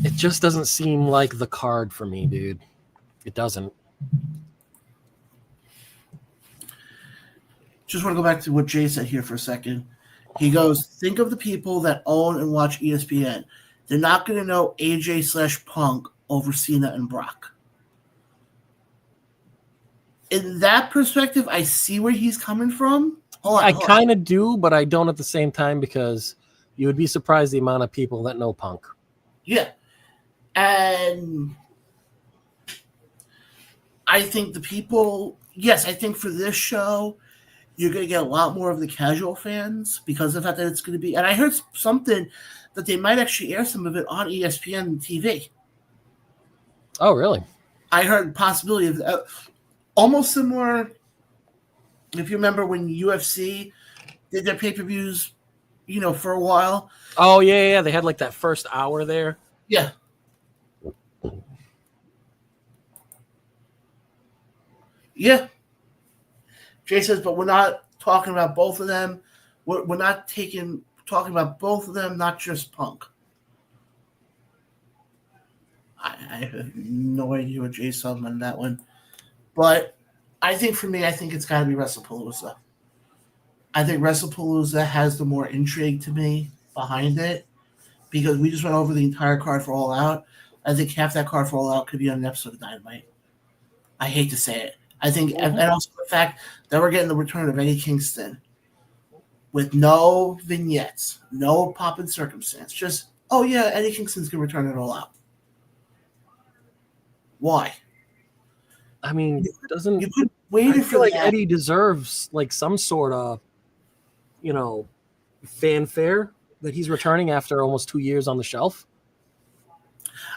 It just doesn't seem like the card for me, dude. It doesn't. Just want to go back to what Jay said here for a second. He goes, think of the people that own and watch ESPN. They're not going to know AJ/Punk over Cena and Brock. In that perspective, I see where he's coming from. I kind of do, but I don't at the same time, because you would be surprised the amount of people that know Punk. Yeah. And I think the people, yes, I think for this show, you're going to get a lot more of the casual fans because of the fact that it's going to be, and I heard something that they might actually air some of it on ESPN TV. Oh, really? I heard the possibility of almost similar, if you remember when UFC did their pay-per-views, for a while. Oh, yeah. They had like that first hour there. Yeah. Yeah. Jay says, but we're not talking about both of them. We're not talking about both of them, not just Punk. I have no idea what Jay's talking about on that one. But I think for me, I think it's got to be Wrestlepalooza. I think Wrestlepalooza has the more intrigue to me behind it, because we just went over the entire card for All Out. I think half that card for All Out could be on an episode of Dynamite. I hate to say it. I think, and also the fact that we're getting the return of Eddie Kingston with no vignettes, no pop and circumstance. Just, oh yeah, Eddie Kingston's going to return it All Out. Why? I mean, doesn't you could wait I for feel like that. Eddie deserves like some sort of, fanfare that he's returning after almost 2 years on the shelf.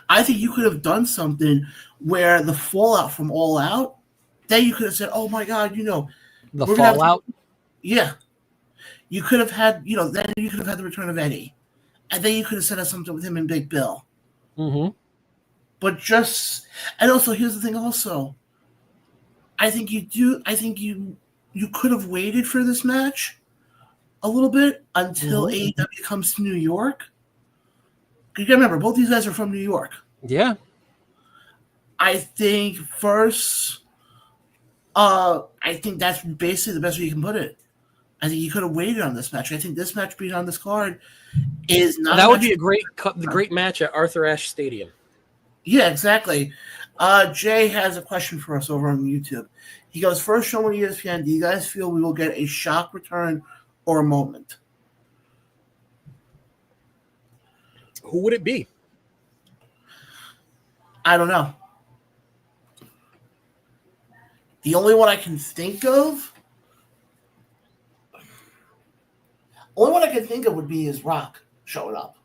I think you could have done something where the fallout from All Out, then you could have said, oh my God, the fallout. Yeah. You could have had, then you could have had the return of Eddie. And then you could have set up something with him and Big Bill. Mm-hmm. But and also, here's the thing also. I think you could have waited for this match a little bit until AEW comes to New York. You gotta remember, both these guys are from New York. Yeah. I think first, I think that's basically the best way you can put it. I think you could have waited on this match. I think this match being on this card is not. That would be a great match at Arthur Ashe Stadium. Yeah, exactly. Jay has a question for us over on YouTube. He goes, first show on ESPN, do you guys feel we will get a shock return or a moment? Who would it be? I don't know. The only one I can think of would be his Rock showing up.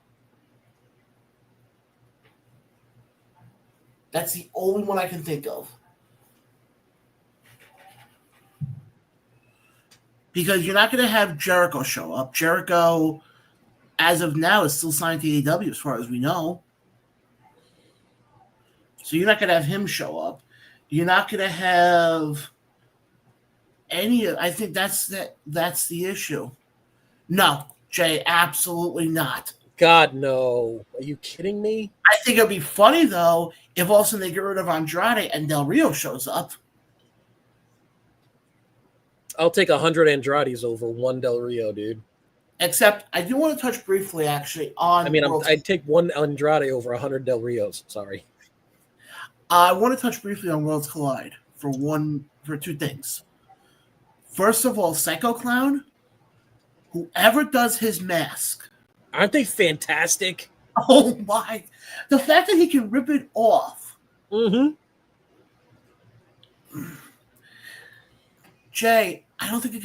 That's the only one I can think of. Because you're not going to have Jericho show up. Jericho, as of now, is still signed to AEW as far as we know. So you're not going to have him show up. You're not going to have any. I think that's the issue. No, Jay, absolutely not. God, no. Are you kidding me? I think it'd be funny, though, if all of a sudden they get rid of Andrade and Del Rio shows up. I'll take 100 Andrades over one Del Rio, dude. Except, I do want to touch briefly, actually, on... I'd take one Andrade over 100 Del Rios. Sorry. I want to touch briefly on Worlds Collide for two things. First of all, Psycho Clown, whoever does his mask... Aren't they fantastic? Oh, my... The fact that he can rip it off... Mm-hmm. Jay, I don't think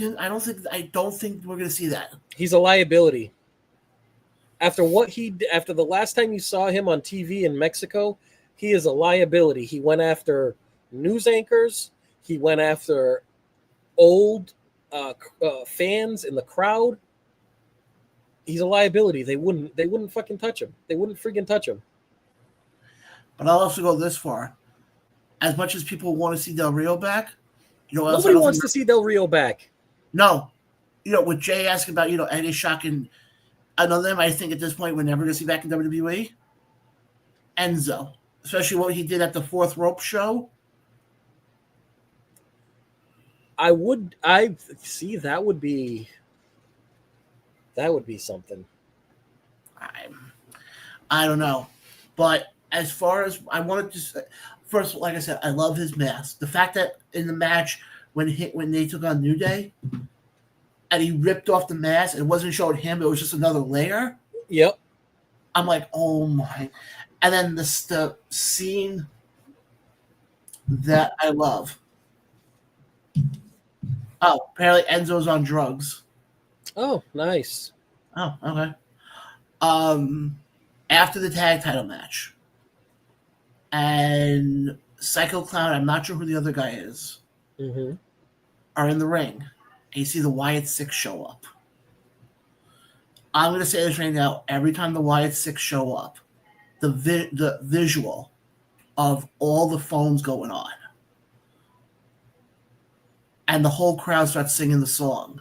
we're going to see that. He's a liability. After the last time you saw him on TV in Mexico, he is a liability. He went after news anchors. He went after old fans in the crowd. He's a liability. They wouldn't fucking touch him. They wouldn't freaking touch him. But I'll also go this far. As much as people want to see Del Rio back, nobody wants to see Del Rio back. No. With Jay asking about, Eddie Shock and another them, I think at this point we're never going to see back in WWE. Enzo. Especially what he did at the Fourth Rope show. That would be something. I don't know. But as far as I wanted to say, first, like I said, I love his mask. The fact that in the match when they took on New Day and he ripped off the mask, it wasn't showing him, it was just another layer. Yep. I'm like, oh my. And then the scene that I love. Oh, apparently Enzo's on drugs. Oh, nice. Oh, okay. After the tag title match. And Psycho Clown, I'm not sure who the other guy is, are in the ring. And you see the Wyatt Six show up. I'm going to say this right now. Every time the Wyatt Six show up, the visual of all the phones going on and the whole crowd starts singing the song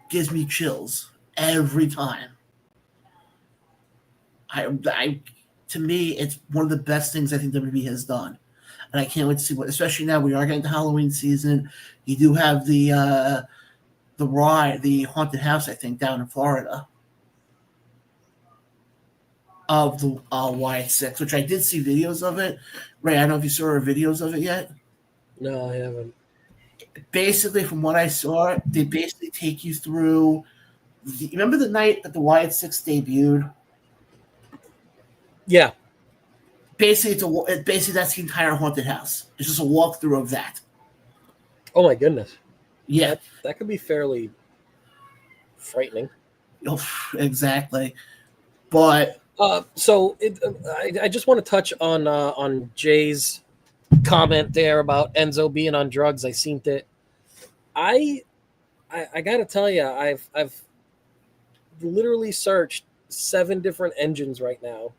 gives me chills every time. To me, it's one of the best things I think WWE has done. And I can't wait to see what, especially now we are getting to Halloween season. You do have the ride, the haunted house, I think, down in Florida of the Wyatt Six, which I did see videos of it. Ray, I don't know if you saw videos of it yet. No, I haven't. Basically, from what I saw, they basically take you through. Remember the night that the Wyatt Six debuted? Yeah. Basically, that's the entire haunted house. It's just a walkthrough of that. Oh my goodness. Yeah, that could be fairly frightening. Oh, exactly. But so I just want to touch on Jay's comment there about Enzo being on drugs. I seen that. I gotta tell you, I've literally searched 7 different engines right now.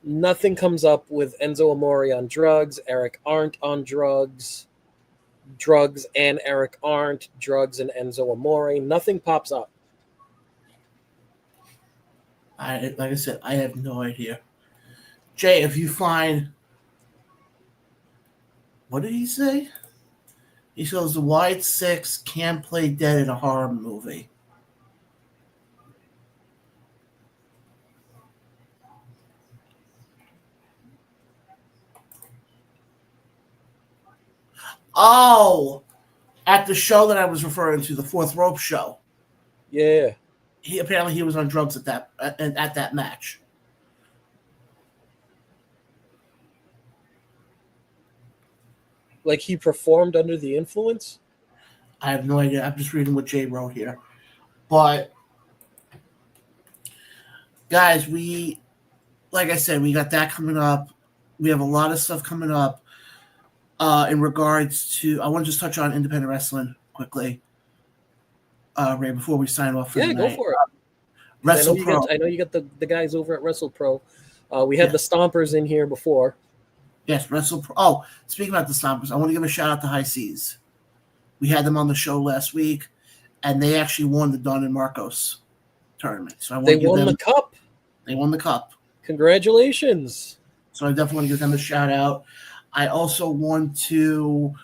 Nothing comes up with Enzo Amore on drugs, Eric Arndt on drugs and Eric Arndt, drugs and Enzo Amore. Nothing pops up. Like I said, I have no idea. Jay, if you find, what did he say? He says the Wyatt Six can't play dead in a horror movie. Oh, at the show that I was referring to, the Fourth Rope show. Yeah. He was on drugs at that match. Like he performed under the influence? I have no idea. I'm just reading what Jay wrote here. But guys, like I said, we got that coming up. We have a lot of stuff coming up in regards to. I want to just touch on independent wrestling quickly, Ray, before we sign off for the go night. for it. WrestlePro. I know you got the guys over at WrestlePro. We had the Stompers in here before. Yes, WrestlePro. Oh, speaking about the Stompers, I want to give a shout out to High Seas. We had them on the show last week, and they actually won the Don and Marcos tournament. So I want They to give won them, the cup. They won the cup. Congratulations. So I definitely want to give them a shout out. I also want to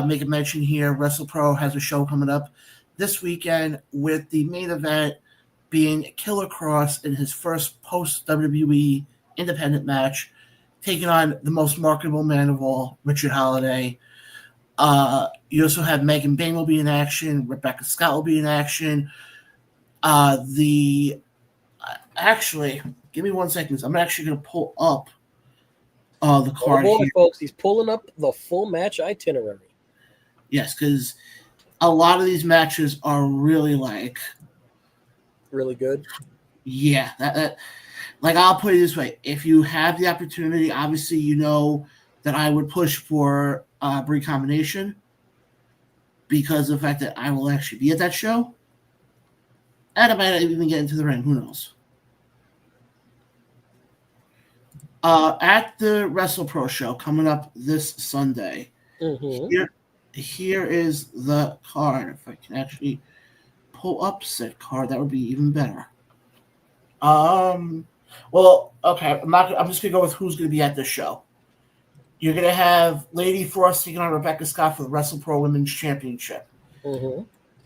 make a mention here. WrestlePro has a show coming up this weekend with the main event being Killer Cross in his first post-WWE independent match, taking on the most marketable man of all, Richard Holiday. You also have Megan Bain will be in action. Rebecca Scott will be in action. Actually, give me 1 second. I'm actually going to pull up the card here. Folks, he's pulling up the full match itinerary. Yes, because a lot of these matches are really really good. Yeah, that like I'll put it this way: if you have the opportunity, obviously you know that I would push for Brii Combination because of the fact that I will actually be at that show, and I might even get into the ring. Who knows? At the WrestlePro show coming up this Sunday, here is the card. If I can actually pull up said card, that would be even better. Well, okay, I'm just gonna go with who's gonna be at this show. You're gonna have Lady Frost taking on Rebecca Scott for the WrestlePro Women's Championship.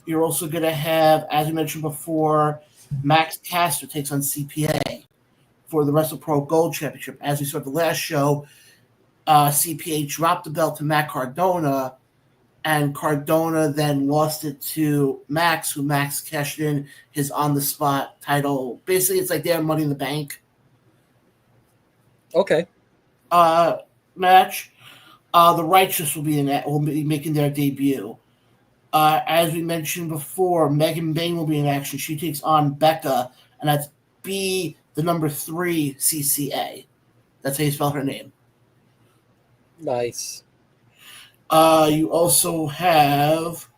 You're also gonna have, as you mentioned before, Max Caster takes on CPA for the WrestlePro Gold Championship. As we saw at the last show, CPA dropped the belt to Matt Cardona, and Cardona then lost it to Max, who Max cashed in his on-the-spot title. Basically, it's like they have Money in the Bank. Okay. Match. The Righteous will be making their debut. As we mentioned before, Megan Bain will be in action. She takes on Becca, and that's B, the number 3 CCA. That's how you spell her name. Nice. You also have,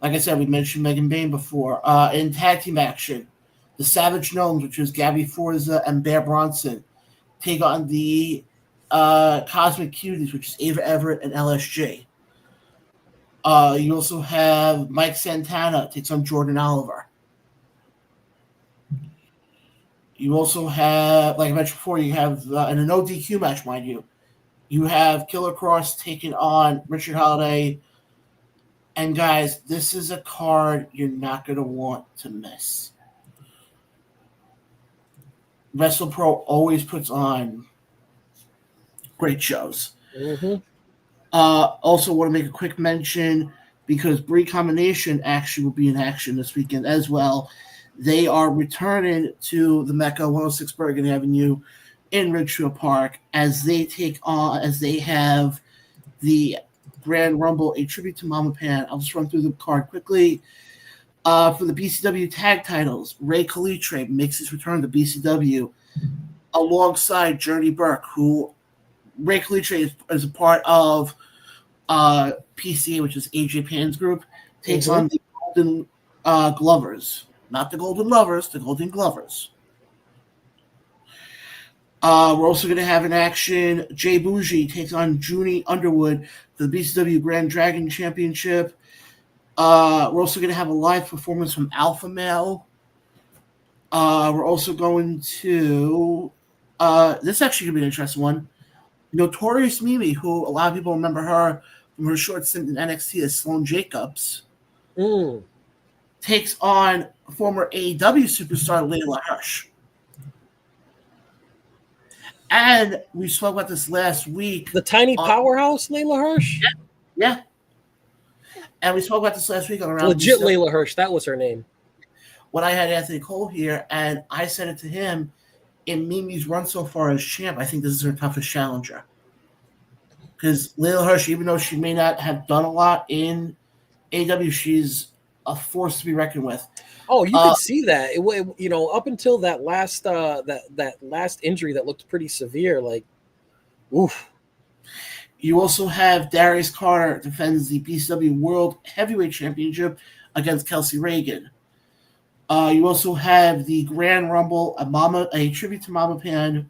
like I said, we mentioned Megan Bain before. In tag team action, the Savage Gnomes, which is Gabby Forza and Bear Bronson, take on the Cosmic Cuties, which is Ava Everett and LSG. You also have Mike Santana takes on Jordan Oliver. You also have, like I mentioned before, you have, in a no DQ match, mind you, you have Killer Cross taking on Richard Holiday. And guys, this is a card you're not going to want to miss. WrestlePro always puts on great shows. Also want to make a quick mention, because Brii Combination actually will be in action this weekend as well. They are returning to the Mecca, 106 Bergen Avenue in Ridgefield Park, as they have the Grand Rumble, a tribute to Mama Pan. I'll just run through the card quickly. For the BCW tag titles, Ray Calitre makes his return to BCW alongside Journey Burke, who Ray Calitre is a part of PCA, which is AJ Pan's group, takes on the Golden Glovers. Not the Golden Lovers, the Golden Glovers. We're also going to have in action Jay Bougie takes on Junie Underwood for the BCW Grand Dragon Championship. We're also going to have a live performance from Alpha Male. We're also going to this is actually going to be an interesting one. Notorious Mimi, who a lot of people remember her from her short stint in NXT as Sloane Jacobs, takes on former AEW superstar Layla Hirsch. And we spoke about this last week. The tiny powerhouse, Layla Hirsch? Yeah. And we spoke about this last week on around Legit Layla Hirsch, that was her name. When I had Anthony Cole here, and I said it to him, in Mimi's run so far as champ, I think this is her toughest challenger. Because Layla Hirsch, even though she may not have done a lot in AEW, she's a force to be reckoned with. Oh, you could see that. Up until that last that last injury that looked pretty severe, like, oof. You also have Darius Carter defends the BCW World Heavyweight Championship against Kelsey Reagan. You also have the Grand Rumble, a tribute to Mama Pan,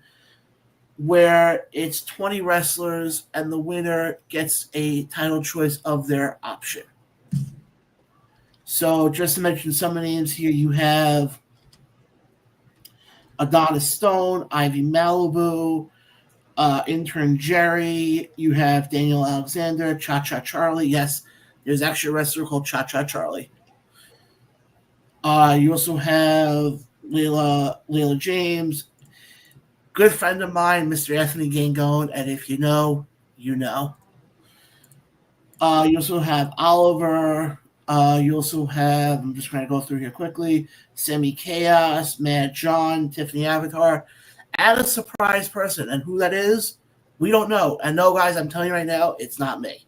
where it's 20 wrestlers and the winner gets a title choice of their option. So just to mention some names here, you have Adonis Stone, Ivy Malibu, intern Jerry. You have Daniel Alexander, Cha Cha Charlie. Yes, there's actually a wrestler called Cha Cha Charlie. You also have Layla James, good friend of mine, Mr. Anthony Gangone, and if you know, you know. You also have Oliver. You also have, I'm just trying to go through here quickly, Sammy Chaos, Mad John, Tiffany Avatar, and a surprise person. And who that is, we don't know. And no, guys, I'm telling you right now, it's not me.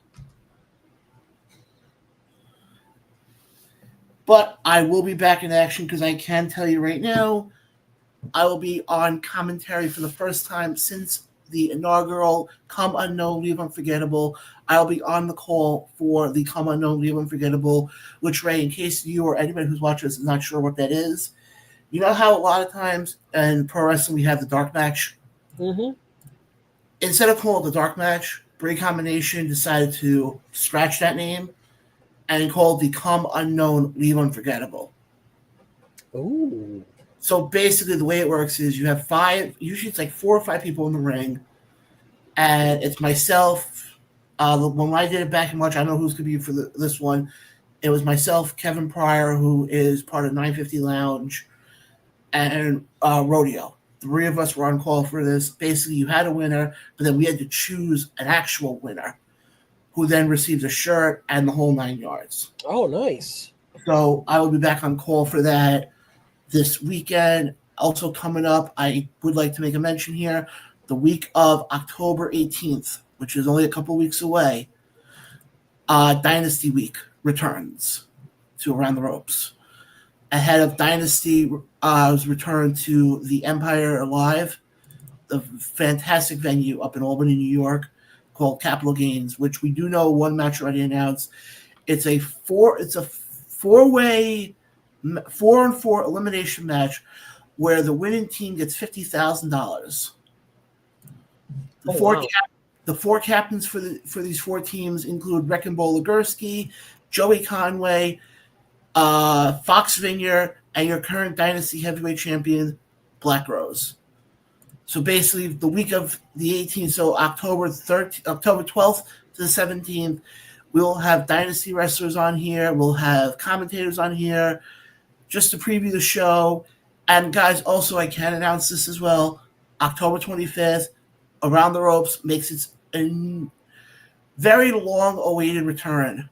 But I will be back in action because I can tell you right now, I will be on commentary for the first time since the inaugural Come Unknown, Leave Unforgettable. I'll be on the call for the Come Unknown, Leave Unforgettable, which, Ray, in case you or anybody who's watching this is not sure what that is, you know how a lot of times in pro wrestling we have the dark match? Mm-hmm. Instead of calling it the dark match, Brii Combination decided to scratch that name and called the Come Unknown, Leave Unforgettable. Ooh. So basically the way it works is you have usually it's like 4 or 5 people in the ring, and it's myself. When I did it back in March, I don't know who's going to be for this one. It was myself, Kevin Pryor, who is part of 950 Lounge, and Rodeo. 3 of us were on call for this. Basically, you had a winner, but then we had to choose an actual winner, who then receives a shirt and the whole 9 yards. Oh, nice. So I will be back on call for that this weekend. Also coming up, I would like to make a mention here, the week of October 18th, which is only a couple weeks away, Dynasty Week returns to Around the Ropes. Ahead of Dynasty return to the Empire Live, the fantastic venue up in Albany, New York, called Capital Gains, which we do know one match already announced. It's a 4-way 4-on-4 elimination match where the winning team gets $50,000. The 4 captains for these 4 teams include Wrecking Ball Legursky, Joey Conway, Fox Vineyard, and your current Dynasty Heavyweight Champion, Black Rose. So basically, the week of the 18th, so October 12th to the 17th, we'll have Dynasty wrestlers on here. We'll have commentators on here just to preview the show. And guys, also I can announce this as well. October 25th, Around the Ropes makes its very long-awaited return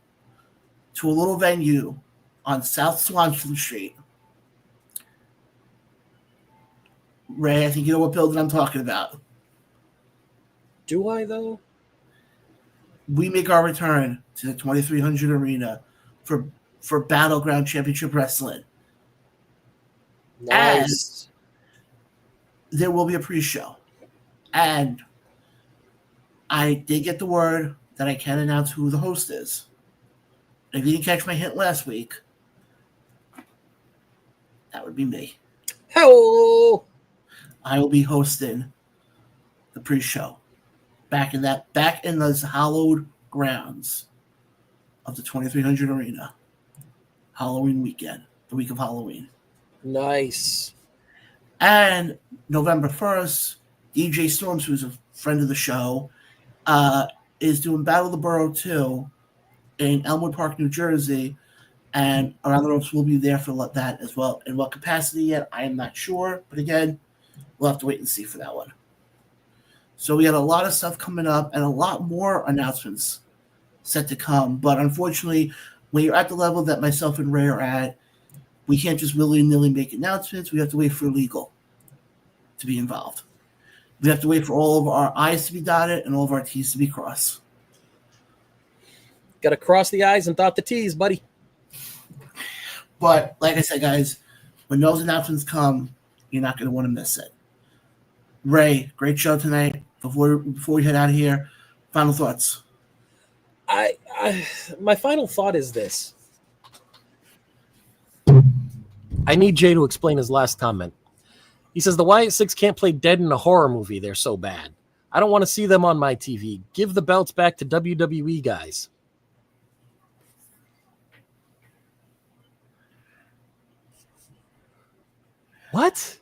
to a little venue on South Swanson Street. Ray, I think you know what building I'm talking about. Do I, though? We make our return to the 2300 Arena for Battleground Championship Wrestling. Nice. And there will be a pre-show. And I did get the word that I can announce who the host is. If you didn't catch my hint last week, that would be me. Hello. I will be hosting the pre-show back in those hallowed grounds of the 2300 Arena. Halloween weekend, the week of Halloween. Nice. And November 1st, DJ Storms, who's a friend of the show, is doing Battle of the Borough 2 in Elmwood Park, New Jersey. And Around the Ropes will be there for that as well. In what capacity yet, I am not sure. But again, we'll have to wait and see for that one. So we had a lot of stuff coming up and a lot more announcements set to come. But unfortunately, when you're at the level that myself and Ray are at, we can't just willy-nilly make announcements. We have to wait for legal to be involved. We have to wait for all of our I's to be dotted and all of our T's to be crossed. Got to cross the I's and dot the T's, buddy. But like I said, guys, when those announcements come, you're not going to want to miss it. Ray, great show tonight. Before we head out of here, final thoughts. My final thought is this. I need Jay to explain his last comment. He says the Wyatt Six can't play dead in a horror movie. They're so bad. I don't want to see them on my TV. Give the belts back to WWE guys. What?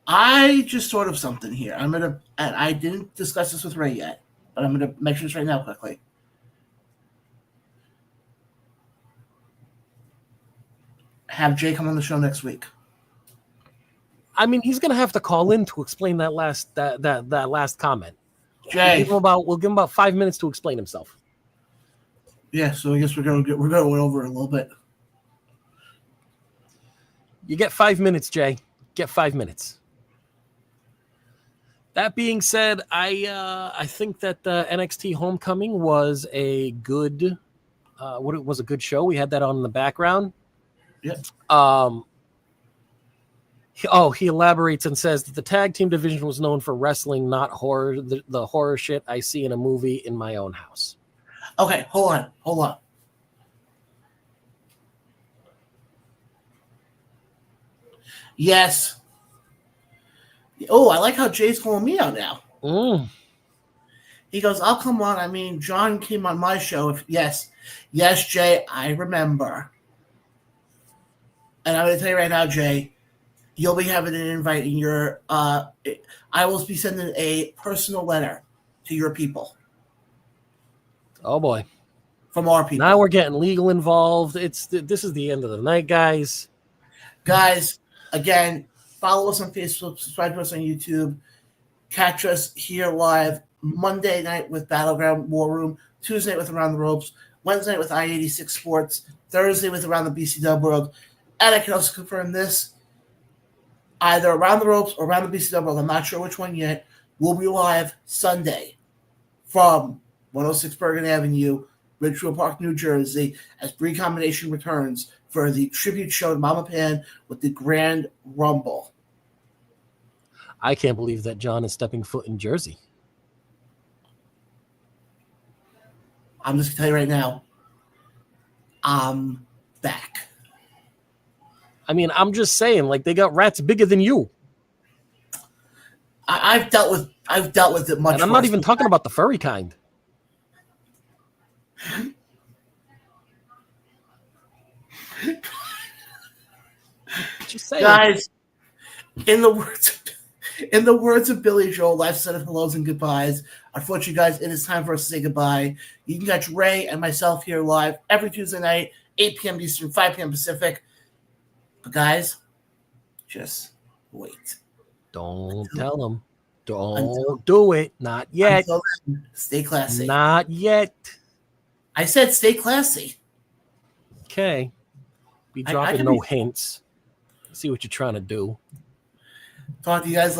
I just thought of something here. And I didn't discuss this with Ray yet, but I'm gonna mention this right now quickly. Have Jay come on the show next week. I mean, he's gonna have to call in to explain that last comment. Jay, we'll give him about 5 minutes to explain himself. Yeah, so I guess we're going over it a little bit. You get 5 minutes, Jay. Get 5 minutes. That being said, I think that NXT Homecoming was a good was a good show. We had that on in the background. Yep. He elaborates and says that the tag team division was known for wrestling, not horror. The horror shit I see in a movie in my own house. Okay, hold on. Yes. Oh, I like how Jay's calling me out now. He goes, "I'll come on. I mean, Jon came on my show." Yes, Jay, I remember. And I'm going to tell you right now, Jay, you'll be having an invite in your. I will be sending a personal letter to your people. Oh boy, from our people. Now we're getting legal involved. This is the end of the night, guys. Guys, again, follow us on Facebook, subscribe to us on YouTube, catch us here live Monday night with Battleground War Room, Tuesday night with Around the Ropes, Wednesday night with I-86 Sports, Thursday with Around the BCW World, and I can also confirm this, either Around the Ropes or Around the BCW World, I'm not sure which one yet, will be live Sunday from 106 Bergen Avenue, Ridgefield Park, New Jersey, as Brii Combination returns for the tribute show to Mama Pan with the Grand Rumble. I can't believe that Jon is stepping foot in Jersey. I'm just going to tell you right now, I'm back. I mean, I'm just saying, like, they got rats bigger than you. I've dealt with it much. And I'm not even talking about the furry kind. Just saying. Guys, in the words of Billy Joel, life's a set of hellos and goodbyes. Unfortunately, guys, it is time for us to say goodbye. You can catch Ray and myself here live every Tuesday night, 8 p.m. Eastern, 5 p.m. Pacific. But guys, just wait. Don't tell them. Don't do it. Not yet. Until then, stay classy. Not yet. I said stay classy. Okay. Be dropping no hints. See what you're trying to do. Talk to you guys later.